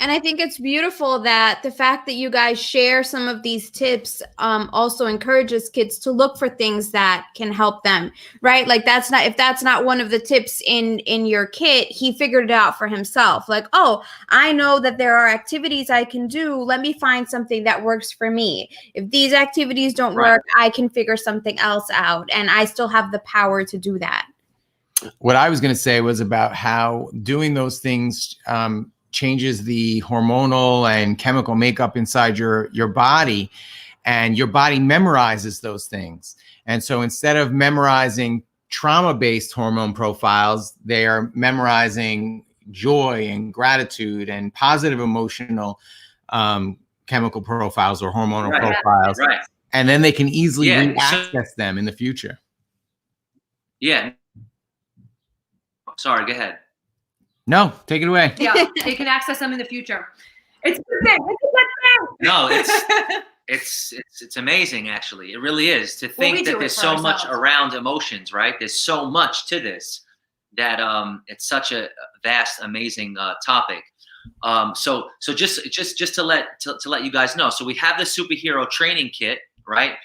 And I think it's beautiful that the fact that you guys share some of these tips also encourages kids to look for things that can help them, right? Like if that's not one of the tips in your kit, he figured it out for himself. Like, oh, I know that there are activities I can do. Let me find something that works for me. If these activities don't work, I can figure something else out, and I still have the power to do that. What I was going to say was about how doing those things changes the hormonal and chemical makeup inside your body, and your body memorizes those things. And so instead of memorizing trauma-based hormone profiles, they are memorizing joy and gratitude and positive emotional chemical profiles or hormonal profiles. Right. And then they can easily re-access them in the future. Yeah. Sorry, go ahead. No, take it away. Yeah, they can access them in the future. It's a good thing. It's a good thing. No, it's amazing, actually. It really is, to think that there's so much around emotions, right? There's so much to this that it's such a vast, amazing topic. So just to let you guys know, so we have the superhero training kit, right?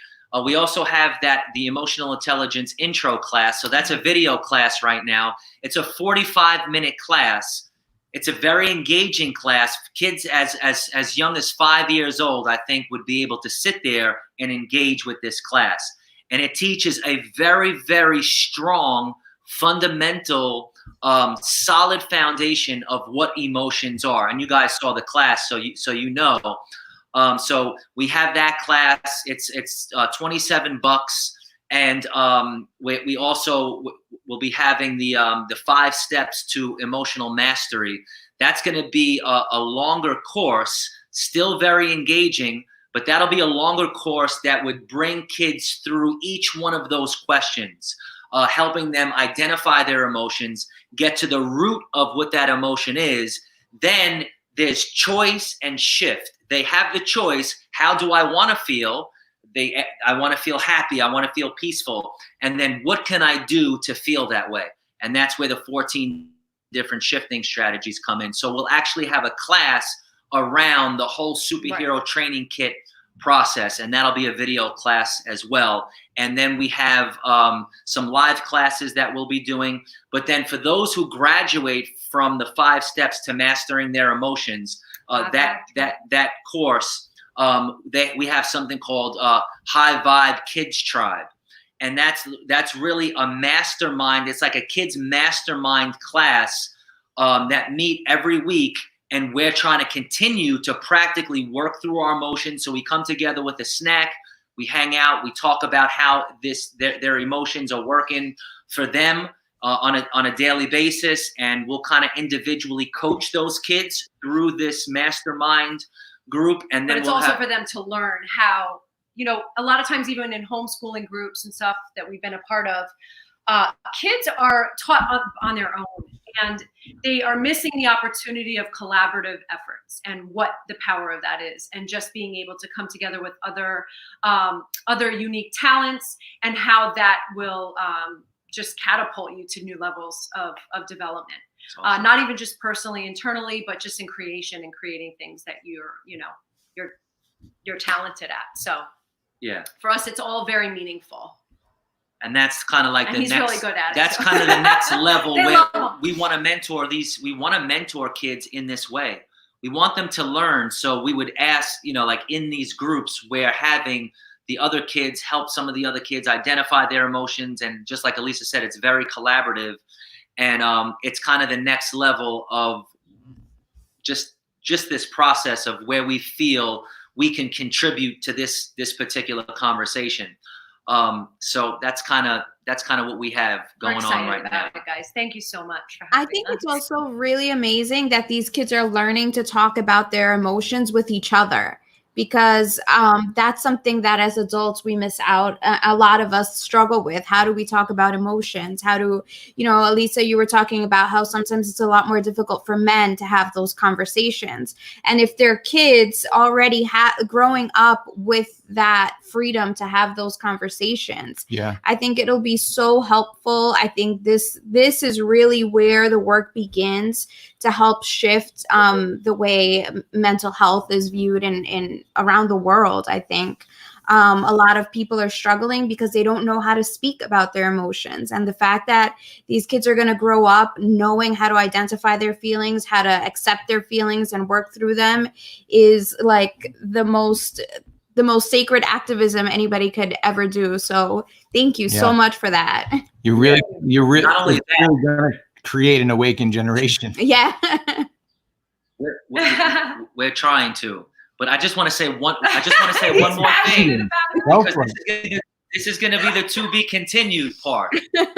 We also have the emotional intelligence intro class. So that's a video class right now. It's a 45-minute class. It's a very engaging class. Kids as young as 5 years old, I think, would be able to sit there and engage with this class. And it teaches a very, very strong, fundamental, solid foundation of what emotions are. And you guys saw the class, so you know. So we have that class. It's $27, and we also will be having the 5 steps to emotional mastery. That's going to be a longer course, still very engaging, but that'll be a longer course that would bring kids through each one of those questions, helping them identify their emotions, get to the root of what that emotion is. Then there's choice and shift. They have the choice. How do I want to feel? I want to feel happy. I want to feel peaceful. And then what can I do to feel that way? And that's where the 14 different shifting strategies come in. So we'll actually have a class around the whole superhero training kit process, and that'll be a video class as well. And then we have some live classes that we'll be doing. But then for those who graduate from the 5 steps to mastering their emotions, that course, we have something called High Vibe Kids Tribe, and that's really a mastermind. It's like a kids mastermind class that meet every week, and we're trying to continue to practically work through our emotions. So we come together with a snack, we hang out, we talk about how their emotions are working for them on a daily basis, and we'll kind of individually coach those kids through this mastermind group. And then it's also for them to learn how, a lot of times even in homeschooling groups and stuff that we've been a part of, kids are taught on their own, and they are missing the opportunity of collaborative efforts and what the power of that is, and just being able to come together with other unique talents, and how that will just catapult you to new levels of development. Awesome. Not even just personally, internally, but just in creation and creating things that you're talented at. So yeah, for us, it's all very meaningful. And that's kind of like he's really good at it. That's kind of the next level where we want to mentor we want to mentor kids in this way. We want them to learn. So we would ask, like in these groups, we're having the other kids help some of the other kids identify their emotions. And just like Alissa said, it's very collaborative. And it's kind of the next level of just this process of where we feel we can contribute to this particular conversation. So that's kind of what we have going on right now. Guys, thank you so much for having I think us. it's also really amazing that these kids are learning to talk about their emotions with each other, because that's something that as adults we miss out. A lot of us struggle with. How do we talk about emotions? How do, Alissa, you were talking about how sometimes it's a lot more difficult for men to have those conversations. And if their kids already growing up with that freedom to have those conversations, I think it'll be so helpful. I think this is really where the work begins to help shift the way mental health is viewed in around the world. I think a lot of people are struggling because they don't know how to speak about their emotions. And the fact that these kids are going to grow up knowing how to identify their feelings, how to accept their feelings and work through them is like the most sacred activism anybody could ever do. So thank you so much for that. You're really Not only that, going to create an awakened generation. Yeah. we're trying to. But I just want to say one more thing. Because this is going to be the to be continued part.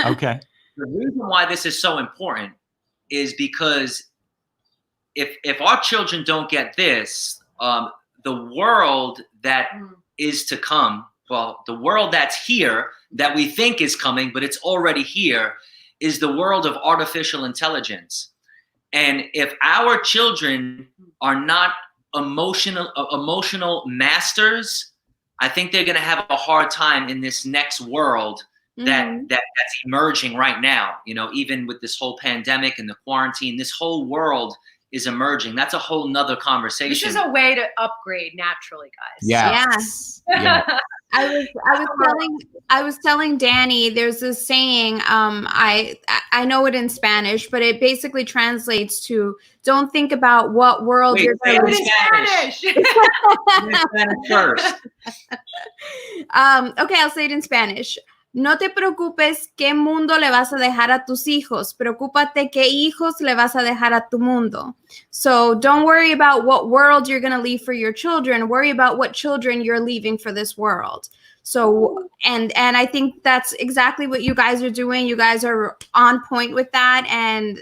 Okay. The reason why this is so important is because if our children don't get this, the world that is to come, well, the world that's here that we think is coming, but it's already here, is the world of artificial intelligence. And if our children are not emotional masters, I think they're going to have a hard time in this next world that's emerging right now. Even with this whole pandemic and the quarantine, this whole world is emerging. That's a whole nother conversation. This is a way to upgrade naturally, guys. Yes. Yeah. I was telling Danny, there's this saying, I know it in Spanish, but it basically translates to don't think about what world you're going to in Spanish. Spanish first. Okay, I'll say it in Spanish. No te preocupes qué mundo le vas a dejar a tus hijos. Preocúpate qué hijos le vas a dejar a tu mundo. So don't worry about what world you're going to leave for your children. Worry about what children you're leaving for this world. So, and I think that's exactly what you guys are doing. You guys are on point with that. And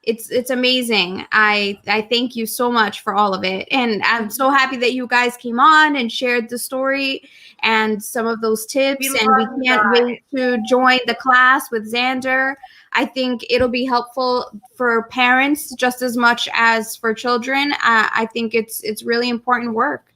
it's amazing. I thank you so much for all of it. And I'm so happy that you guys came on and shared the story and some of those tips. And we can't wait to join the class with Xander. I think it'll be helpful for parents just as much as for children. I think it's really important work.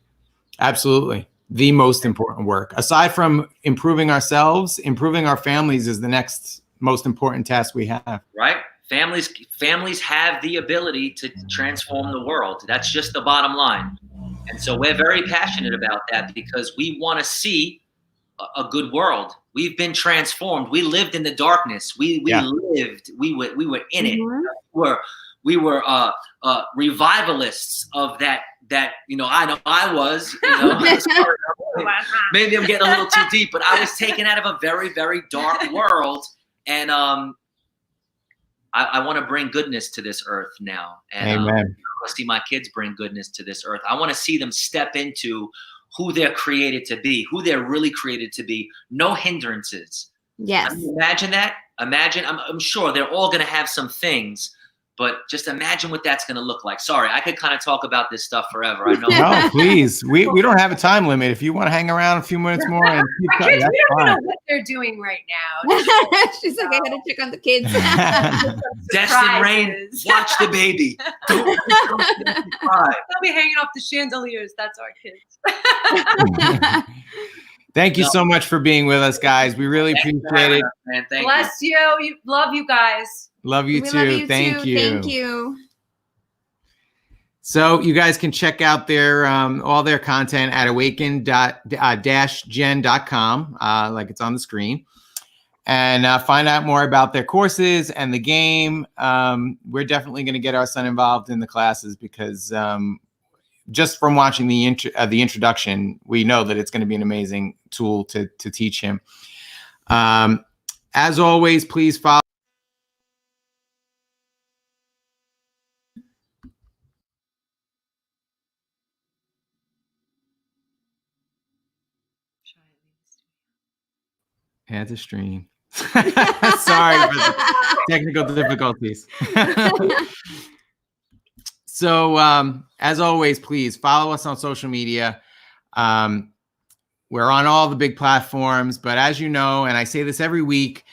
Absolutely. The most important work. Aside from improving ourselves, improving our families is the next most important task we have. Right? Families have the ability to transform the world. That's just the bottom line. And so we're very passionate about that because we want to see a good world. We've been transformed. We lived in the darkness. We were in it. We were revivalists of that. I know I was. Maybe I'm getting a little too deep, but I was taken out of a very, very dark world, and I want to bring goodness to this earth now. And Amen. I want to see my kids bring goodness to this earth. I want to see them step into who they're created to be, who they're really created to be. No hindrances. Yes. Imagine that. I'm sure they're all going to have some things, but just imagine what that's going to look like. Sorry, I could kind of talk about this stuff forever. I know. No, please. We don't have a time limit. If you want to hang around a few minutes more and keep talking, that's we don't fine. know what they're doing right now. She's like, I gotta check on the kids. Destin Rain, watch the baby. Don't cry. They'll be hanging off the chandeliers. That's our kids. Thank you so much for being with us, guys. We really appreciate it. Man, thank Bless you. Love you guys. Love you We too. love you Thank too. you. Thank you. So you guys can check out their all their content at awaken-gen.com, like it's on the screen, and find out more about their courses and the game. We're definitely going to get our son involved in the classes because just from watching the introduction, we know that it's going to be an amazing tool to teach him. As always, please follow. Had to stream. Sorry for the technical difficulties. So, as always, please follow us on social media. We're on all the big platforms, but as you know, and I say this every week,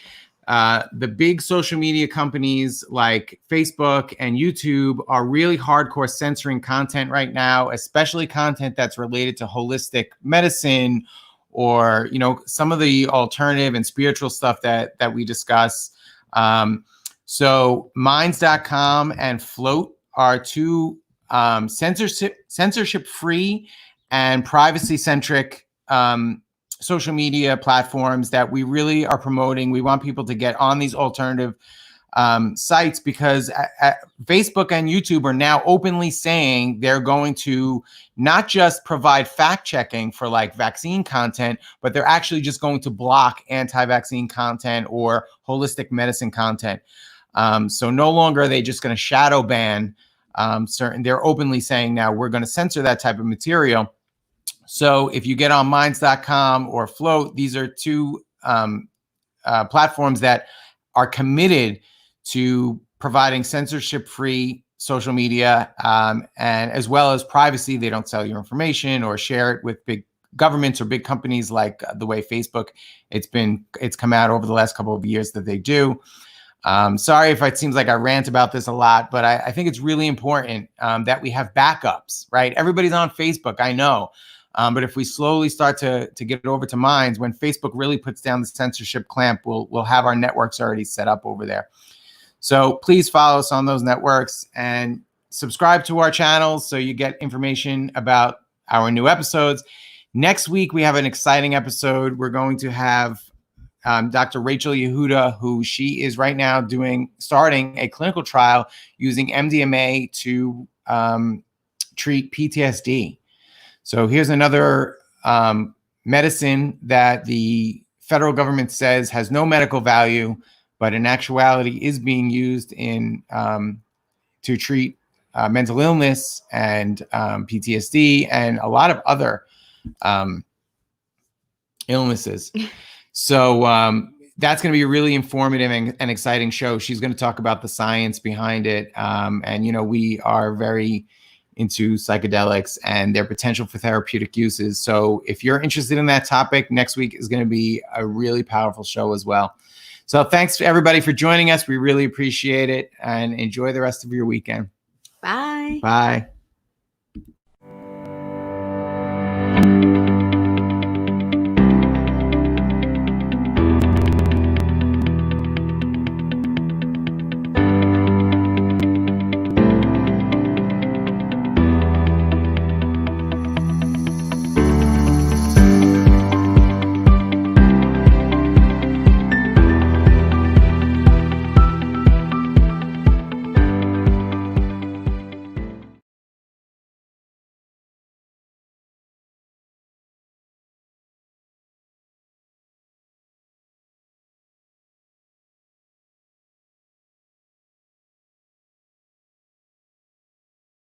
the big social media companies like Facebook and YouTube are really hardcore censoring content right now, especially content that's related to holistic medicine or, some of the alternative and spiritual stuff that we discuss. So Minds.com and Float are two censorship-free and privacy-centric social media platforms that we really are promoting. We want people to get on these alternative sites because Facebook and YouTube are now openly saying they're going to not just provide fact checking for like vaccine content, but they're actually just going to block anti-vaccine content or holistic medicine content. So no longer are they just going to shadow ban certain. They're openly saying now we're going to censor that type of material. So if you get on Minds.com or Float, these are two platforms that are committed to providing censorship-free social media and as well as privacy. They don't sell your information or share it with big governments or big companies like the way Facebook. It's come out over the last couple of years that they do. Sorry if it seems like I rant about this a lot, but I think it's really important that we have backups, right? Everybody's on Facebook, I know. But if we slowly start to get it over to Minds, when Facebook really puts down the censorship clamp, we'll have our networks already set up over there. So please follow us on those networks and subscribe to our channels so you get information about our new episodes. Next week, we have an exciting episode. We're going to have Dr. Rachel Yehuda, who she is right now starting a clinical trial using MDMA to treat PTSD. So here's another medicine that the federal government says has no medical value, but in actuality is being used to treat mental illness and PTSD and a lot of other illnesses. So that's going to be a really informative and exciting show. She's going to talk about the science behind it. And, we are very into psychedelics and their potential for therapeutic uses. So if you're interested in that topic, next week is going to be a really powerful show as well. So thanks to everybody for joining us. We really appreciate it and enjoy the rest of your weekend. Bye. Bye.